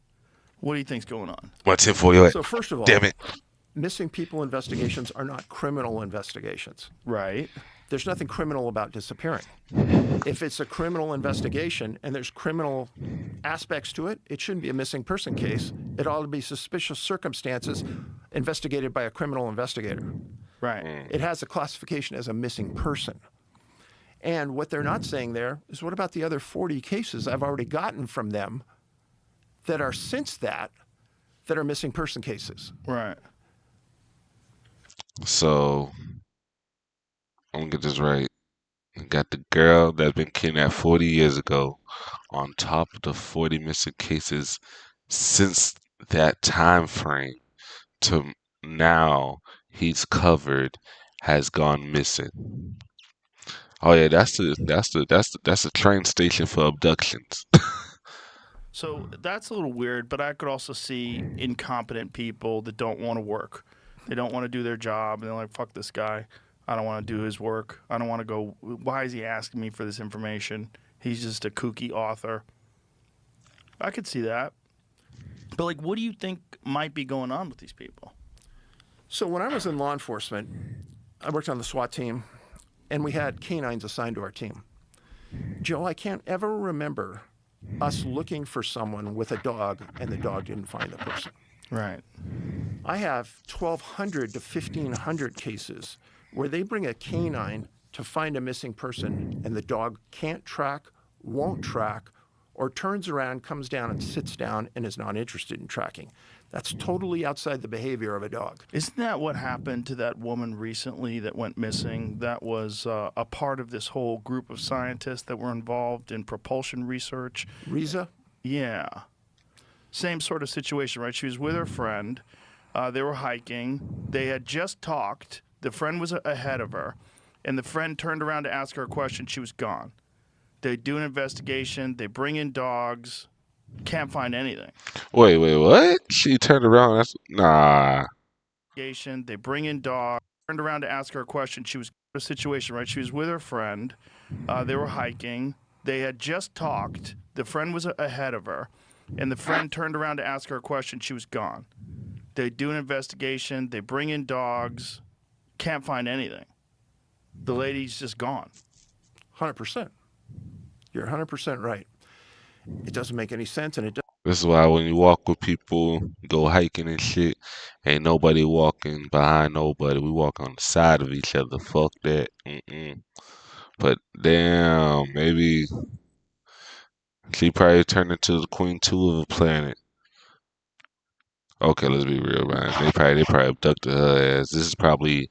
What do you think's going on? My tinfoil hat. So first of all, damn it. Missing people investigations are not criminal investigations. Right. There's nothing criminal about disappearing. If it's a criminal investigation and there's criminal aspects to it, it shouldn't be a missing person case. It ought to be suspicious circumstances investigated by a criminal investigator. Right. It has a classification as a missing person. And what they're not saying there is, what about the other 40 cases I've already gotten from them that are since that are missing person cases? Right. So I'm gonna get this right. We got the girl that's been kidnapped 40 years ago on top of the 40 missing cases since that time frame to now he's covered has gone missing. Oh yeah, that's the train station for abductions. So that's a little weird, but I could also see incompetent people that don't want to work. They don't want to do their job, and they're like, fuck this guy. I don't want to do his work. I don't want to go. Why is he asking me for this information? He's just a kooky author. I could see that. But, like, what do you think might be going on with these people? So when I was in law enforcement, I worked on the SWAT team, and we had canines assigned to our team. Joe, I can't ever remember us looking for someone with a dog and the dog didn't find the person. Right. I have 1,200 to 1,500 cases where they bring a canine to find a missing person and the dog can't track, won't track, or turns around, comes down and sits down and is not interested in tracking. That's totally outside the behavior of a dog. Isn't that what happened to that woman recently that went missing? That was a part of this whole group of scientists that were involved in propulsion research. Riza? Yeah. Same sort of situation, right? She was with her friend. They were hiking. They had just talked. The friend was ahead of her. And the friend turned around to ask her a question. She was gone. They do an investigation. They bring in dogs. Can't find anything. Wait, what? She turned around. Nah. They bring in dogs. Turned around to ask her a question. She was in a situation, right? She was with her friend. They were hiking. They had just talked. The friend was ahead of her. And the friend turned around to ask her a question. She was gone. They do an investigation. They bring in dogs. Can't find anything. The lady's just gone. 100%. You're 100% right. It doesn't make any sense, and it doesn't. This is why when you walk with people, go hiking and shit, ain't nobody walking behind nobody. We walk on the side of each other. Fuck that. But damn, maybe she probably turned into the queen two of a planet. Okay, let's be real, man. They probably abducted her ass. This is probably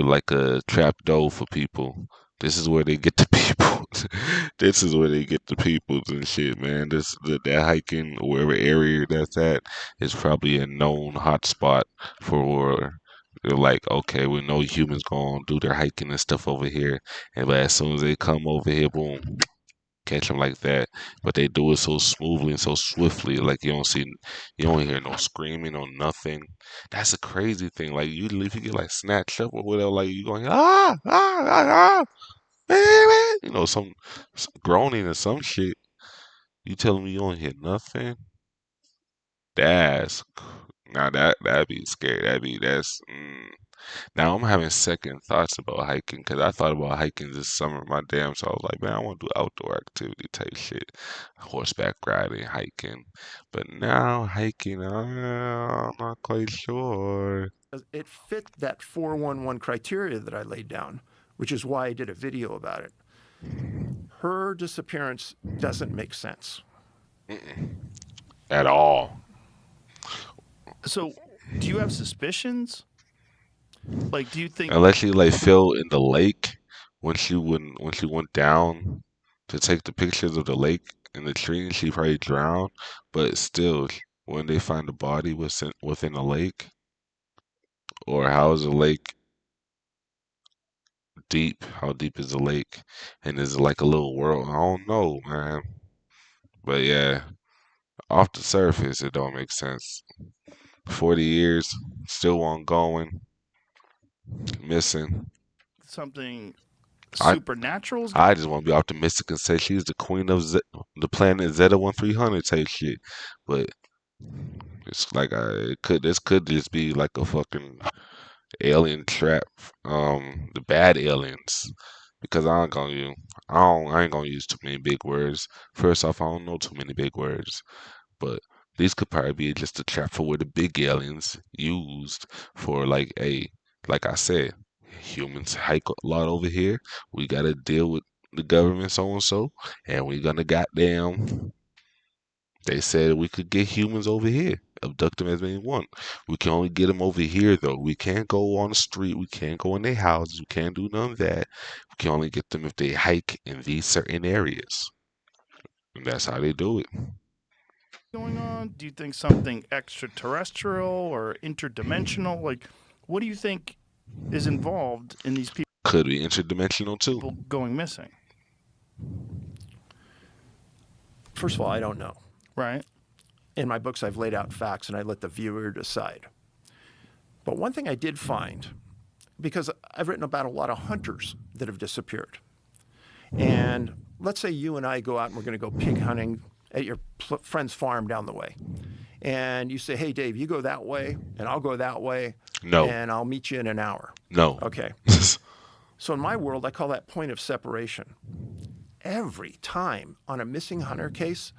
like a trap door for people This is where they get the people. This is where they get the peoples and shit, man. That hiking, wherever area that's at, is probably a known hotspot for. They're like, okay, we know humans gonna do their hiking and stuff over here, and but as soon as they come over here, boom, catch them like that. But they do it so smoothly and so swiftly, like you don't hear no screaming or nothing. That's a crazy thing. Like usually, if you get like snatched up or whatever, like you going you know, some groaning or some shit. You telling me you don't hear nothing? That's now that'd be scary. Now I'm having second thoughts about hiking because I thought about hiking this summer. My damn, so I was like, man, I want to do outdoor activity type shit, horseback riding, hiking. But now hiking, I'm not quite sure. It fit that 411 criteria that I laid down, which is why I did a video about it. Her disappearance doesn't make sense. At all. So, do you have suspicions? Like, do you think Unless she like fell in the lake when she went down to take the pictures of the lake and the tree, she probably drowned. But still, when they find the body within the lake, or how is the lake deep? How deep is the lake? And is it like a little world? I don't know, man. But yeah, off the surface, it don't make sense. 40 years, still on going, missing. something I supernatural? I just want to be optimistic and say she's the queen of the planet Zeta 1300 type shit, but it's like this could just be like a fucking alien trap, the bad aliens. Because I ain't gonna use too many big words. First off, I don't know too many big words, but these could probably be just a trap for what the big aliens used for like I said, humans hike a lot over here. We gotta deal with the government so and so, and we gonna goddamn. They said we could get humans over here, abduct them as many want. We can only get them over here though. We can't go on the street. We can't go in their houses. We can't do none of that. We can only get them if they hike in these certain areas, and that's how they do it. Going on? Do you think something extraterrestrial or interdimensional? Like, what do you think is involved in these people Could be interdimensional too. going missing? First of all, I don't know. Right. In my books, I've laid out facts and I let the viewer decide. But one thing I did find, because I've written about a lot of hunters that have disappeared. And let's say you and I go out and we're going to go pig hunting at your friend's farm down the way. And you say, hey, Dave, you go that way and I'll go that way. No. And I'll meet you in an hour. No. Okay. So in my world, I call that point of separation. Every time on a missing hunter case,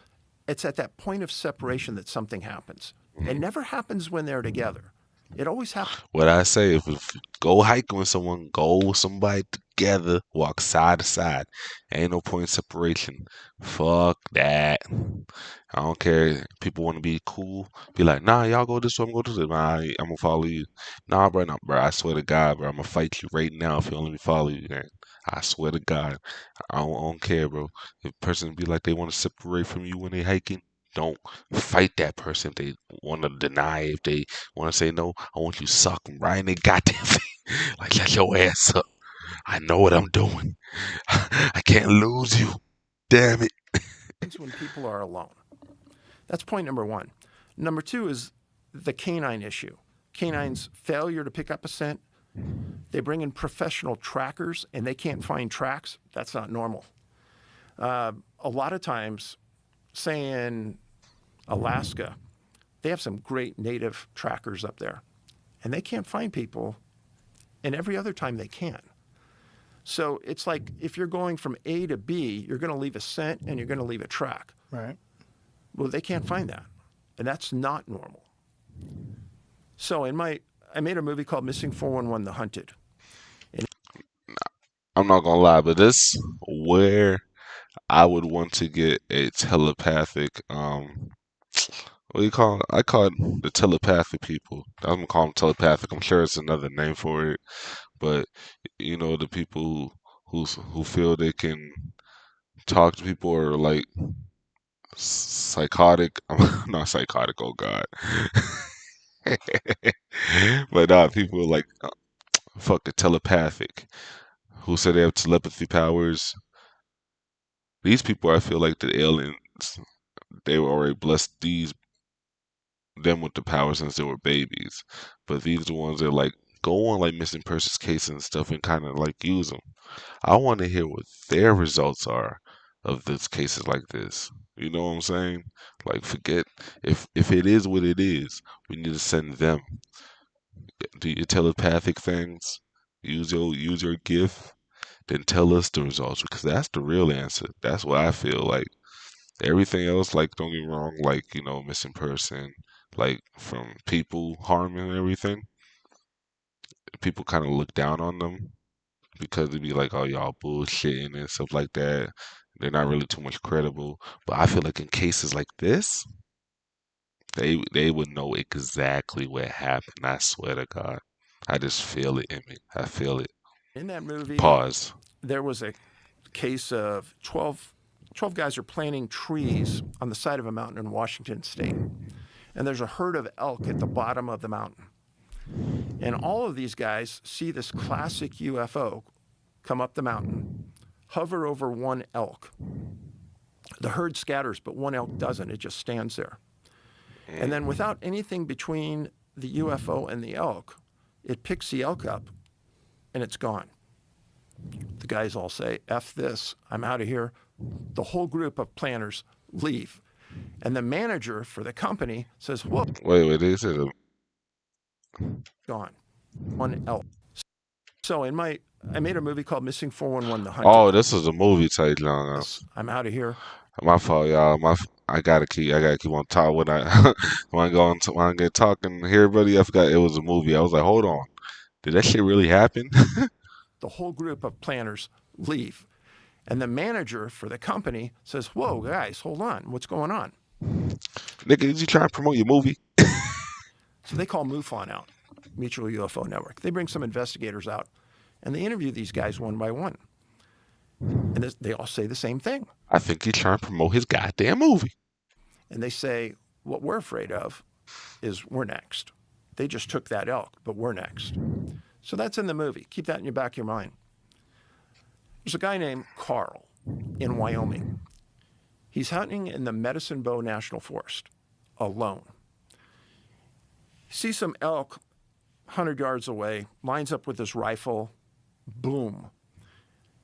it's at that point of separation that something happens. It never happens when they're together. It always happens. What I say, if go hiking with someone, go with somebody together, walk side to side. Ain't no point in separation. Fuck that. I don't care. People want to be cool. Be like, nah, y'all go this way, I'm going to this way. Nah, I'm going to follow you. Nah, bro, I swear to God, bro, I'm going to fight you right now if you don't let me follow you, man. I swear to God. I don't care, bro. If a person be like they want to separate from you when they hiking, don't fight that person. If they want to deny, if they want to say no, I want you to sock them right in their goddamn face. Like, let your ass up. I know what I'm doing. I can't lose you. Damn it. When people are alone. That's point number one. Number two is the canine issue. Canines' failure to pick up a scent. They bring in professional trackers and they can't find tracks. That's not normal. A lot of times, say in Alaska, they have some great native trackers up there and they can't find people, and every other time they can. So it's like if you're going from A to B, you're going to leave a scent and you're going to leave a track. Right. Well, they can't find that, and that's not normal. So I made a movie called Missing 411: The Hunted. I'm not gonna lie, but this where I would want to get a telepathic what do you call it? I call it the telepathic people. I'm gonna call them telepathic. I'm sure it's another name for it, but you know, the people who feel they can talk to people or like psychotic. I'm not psychotic. Oh God. But people like fucking telepathic who say they have telepathy powers. These people, I feel like the aliens, they were already blessed them with the power since they were babies. But these are the ones that like go on like missing persons cases and stuff and kind of like use them. I want to hear what their results are of this cases like this. You know what I'm saying? Like forget if it is what it is, we need to send them. Do your telepathic things. Use your gift. Then tell us the results because that's the real answer. That's what I feel like. Everything else, like don't get me wrong, like missing person, like from people harming and everything. People kind of look down on them because they'd be like, "Oh, y'all bullshitting" and stuff like that. They're not really too much credible. But I feel like in cases like this, they would know exactly what happened. I swear to God, I just feel it in me. I feel it. In that movie, Pause. There was a case of 12 guys are planting trees on the side of a mountain in Washington State. And there's a herd of elk at the bottom of the mountain. And all of these guys see this classic UFO come up the mountain, hover over one elk. The herd scatters, but one elk doesn't. It just stands there. And then without anything between the UFO and the elk, it picks the elk up and it's gone. The guys all say, F this, I'm out of here. The whole group of planners leave. And the manager for the company says, whoa. Wait, they said gone. One elk. So I made a movie called Missing 411 The Hunter. Oh, this is a movie title. I'm out of here. My fault, y'all. I gotta keep on talking when I get talking here, buddy. I forgot it was a movie. I was like, hold on, did that shit really happen? The whole group of planners leave. And the manager for the company says, whoa, guys, hold on. What's going on? Nigga, did you try and promote your movie? So they call MUFON out, Mutual UFO Network. They bring some investigators out, and they interview these guys one by one. And they all say the same thing. I think he's trying to promote his goddamn movie. And they say, what we're afraid of is we're next. They just took that elk, but we're next. So that's in the movie. Keep that in your back of your mind. There's a guy named Carl in Wyoming. He's hunting in the Medicine Bow National Forest alone. He sees some elk 100 yards away, lines up with his rifle, boom.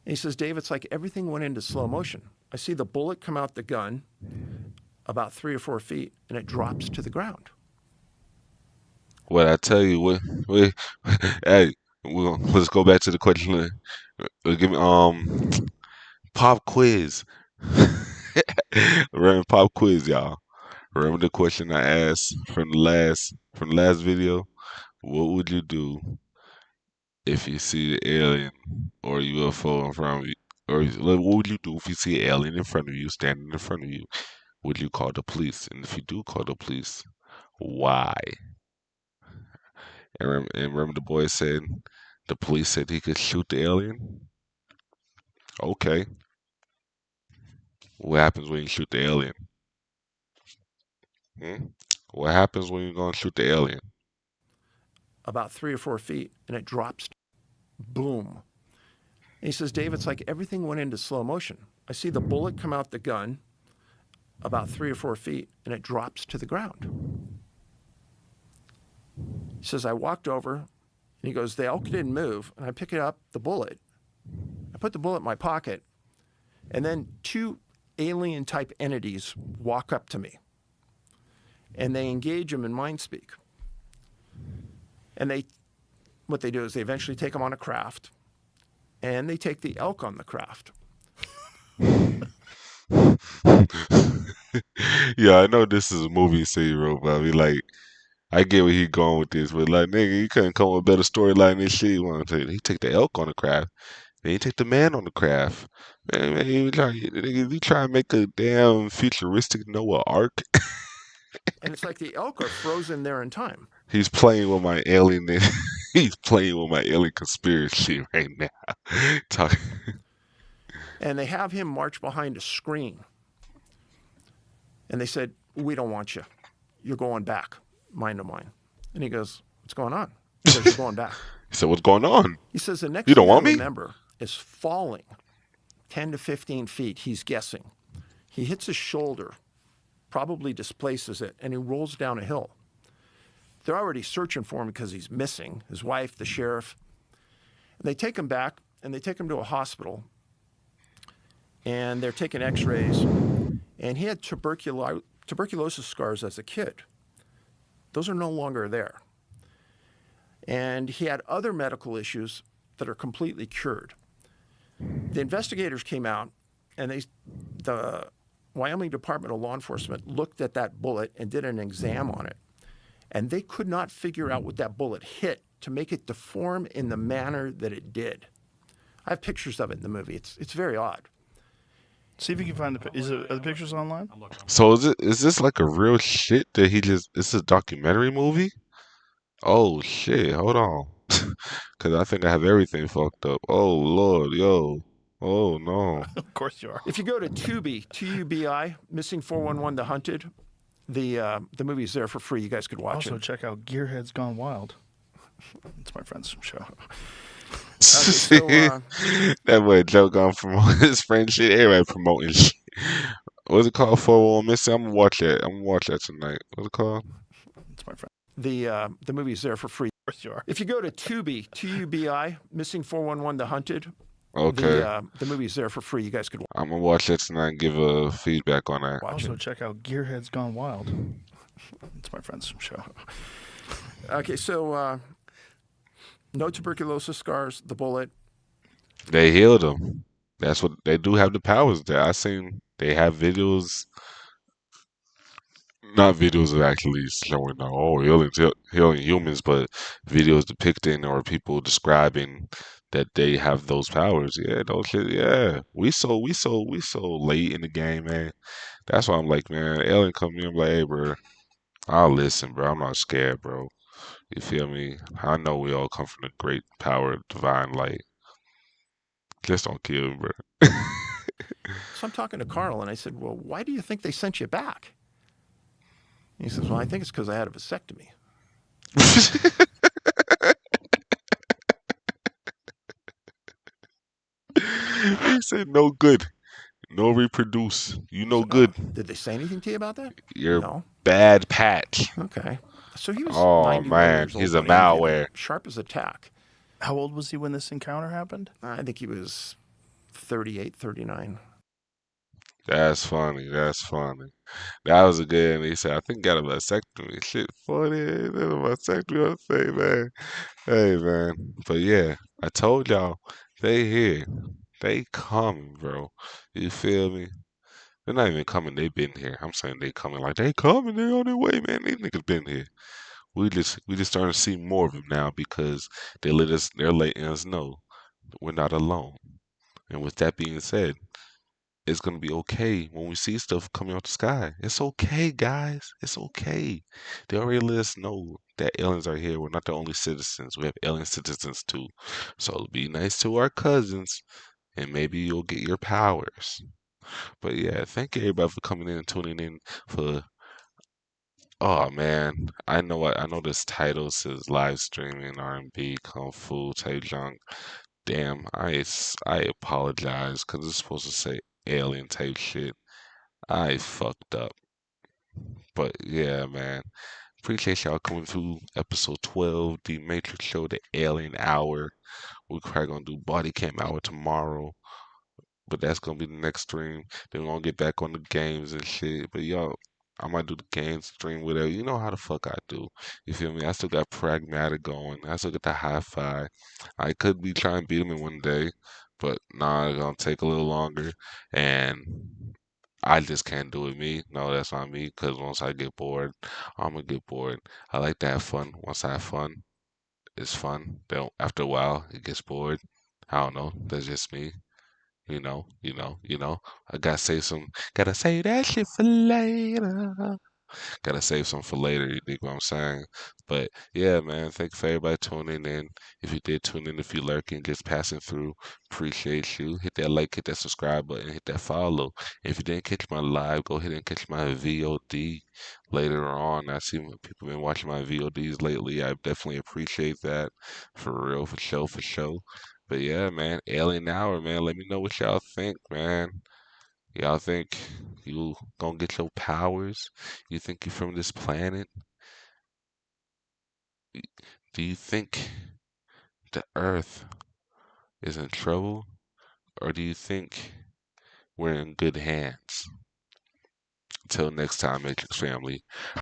And he says, Dave, it's like everything went into slow motion. I see the bullet come out the gun about 3 or 4 feet, and it drops to the ground. What I tell you, hey, let's go back to the question. Give me pop quiz. Remember pop quiz, y'all. Remember the question I asked from the last video? What would you do if you see the alien or UFO in front of you? Or what would you do if you see an alien in front of you, standing in front of you? Would you call the police? And if you do call the police, why? And remember the boy said the police said he could shoot the alien? Okay. What happens when you shoot the alien? What happens when you're going to shoot the alien? About 3 or 4 feet, and it drops. Boom. And he says, Dave, it's like everything went into slow motion. I see the bullet come out the gun about 3 or 4 feet, and it drops to the ground. He says, I walked over, and he goes, the elk didn't move, and I pick it up, the bullet. I put the bullet in my pocket, and then 2 alien-type entities walk up to me, and they engage him in mind speak. And what they do is they eventually take him on a craft, and they take the elk on the craft. Yeah, I know this is a movie scene, bro, but I mean, like, I get where he going with this, but like, nigga, you couldn't come with a better storyline than this shit. He take the elk on the craft, then he take the man on the craft. Man, you try and make a damn futuristic Noah Ark. And it's like the elk are frozen there in time. He's playing with my alien He's playing with my alien conspiracy right now. Talk. And they have him march behind a screen. And they said, "We don't want you. You're going back, mind of mine." And he goes, "What's going on?" He goes, "You're going back." He said, "What's going on?" He says, "The next You don't thing I want me?" remember is falling 10 to 15 feet. He's guessing. He hits his shoulder, probably displaces it, and he rolls down a hill. They're already searching for him because he's missing, his wife, the sheriff. And they take him back, and they take him to a hospital. And they're taking x-rays. And he had tuberculosis scars as a kid. Those are no longer there. And he had other medical issues that are completely cured. The investigators came out, and the Wyoming Department of Law Enforcement looked at that bullet and did an exam on it. And they could not figure out what that bullet hit to make it deform in the manner that it did. I have pictures of it in the movie. It's very odd. See if you can find are the pictures online? So is this like a real shit that he just? It's a documentary movie? Oh shit! Hold on, because I think I have everything fucked up. Oh Lord, yo. Oh no. Of course you are. If you go to Tubi, T-U-B-I, Missing 411, The Hunted, the movie's there for free. You guys could watch Also, it. check out Gearheads Gone Wild. It's my friend's show. That boy Joe gone promoting his friend shit. Everybody promoting shit. What's it called? 411 Missing. I'm gonna watch that. I'm gonna watch that tonight. What's it called? It's my friend. The movie's there for free. Of course you are. If you go to Tubi, T-U-B-I, Missing 411, The Hunted, Okay. the movie's there for free. You guys could watch I'm gonna watch that tonight and give a feedback on that. Also, check out Gearheads Gone Wild. It's my friend's show. Okay, so no tuberculosis scars, the bullet. They healed him. That's what they do have the powers there. I seen they have videos, not videos of actually showing healing humans, but videos depicting or people describing that they have those powers. Yeah, those shit. Yeah, we so late in the game, man. That's why I'm like, man, alien come here, I'm like, hey, bro, I'll listen, bro. I'm not scared, bro. You feel me? I know we all come from the great power, divine light. Just don't kill me, bro. So I'm talking to Carl, and I said, "Well, why do you think they sent you back?" And he says, "Well, I think it's because I had a vasectomy." He said, "No good, no reproduce. You no good. Did they say anything to you about that? You're No. bad patch." Okay. So he was Oh 91 man, years old he's a when he ended malware. it. Sharp as a tack. How old was he when this encounter happened? I think he was 38, 39. That's funny. That's funny. That was a good. And he said, "I think got a vasectomy." Shit, funny. A vasectomy. I say, man. Hey, man. But yeah, I told y'all they here. They coming, bro. You feel me? They're not even coming. They been here. I'm saying they coming like they coming. They on their way, man. These niggas been here. We just starting to see more of them now because they're letting us know we're not alone. And with that being said, it's gonna be okay when we see stuff coming out the sky. It's okay, guys. It's okay. They already let us know that aliens are here. We're not the only citizens. We have alien citizens too. So be nice to our cousins, and maybe you'll get your powers. But yeah, thank you everybody for coming in and tuning in for. Oh man, I know this title says live streaming R&B Kung Fu Taejong. Damn, I apologize because it's supposed to say alien type shit. I fucked up. But yeah, man. Appreciate y'all coming to episode 12, The Matrix Show, the Alien Hour. We're probably gonna do Body Cam Hour tomorrow. But that's gonna be the next stream. Then we're gonna get back on the games and shit. But yo, I might do the game stream, whatever. You know how the fuck I do. You feel me? I still got Pragmatic going. I still got the Hi-Fi. I could be trying to beat him in one day, but nah, it's gonna take a little longer. And I just can't do it me. No, that's not me. Cause once I get bored, I'm gonna get bored. I like to have fun. Once I have fun, it's fun. Then after a while, it gets bored. I don't know. That's just me. I gotta say that shit for later. Gotta save some for later, you dig what I'm saying? But yeah, man, thank you for everybody tuning in. If you did tune in, if you lurking, just passing through, appreciate you. Hit that like, hit that subscribe button, hit that follow. If you didn't catch my live, go ahead and catch my VOD later on. I see people been watching my VODs lately. I definitely appreciate that. For real, for sure, for sure. But yeah, man, Alien Hour, man. Let me know what y'all think, man. Y'all think you gonna get your powers? You think you from this planet? Do you think the Earth is in trouble? Or do you think we're in good hands? Until next time, Matrix family.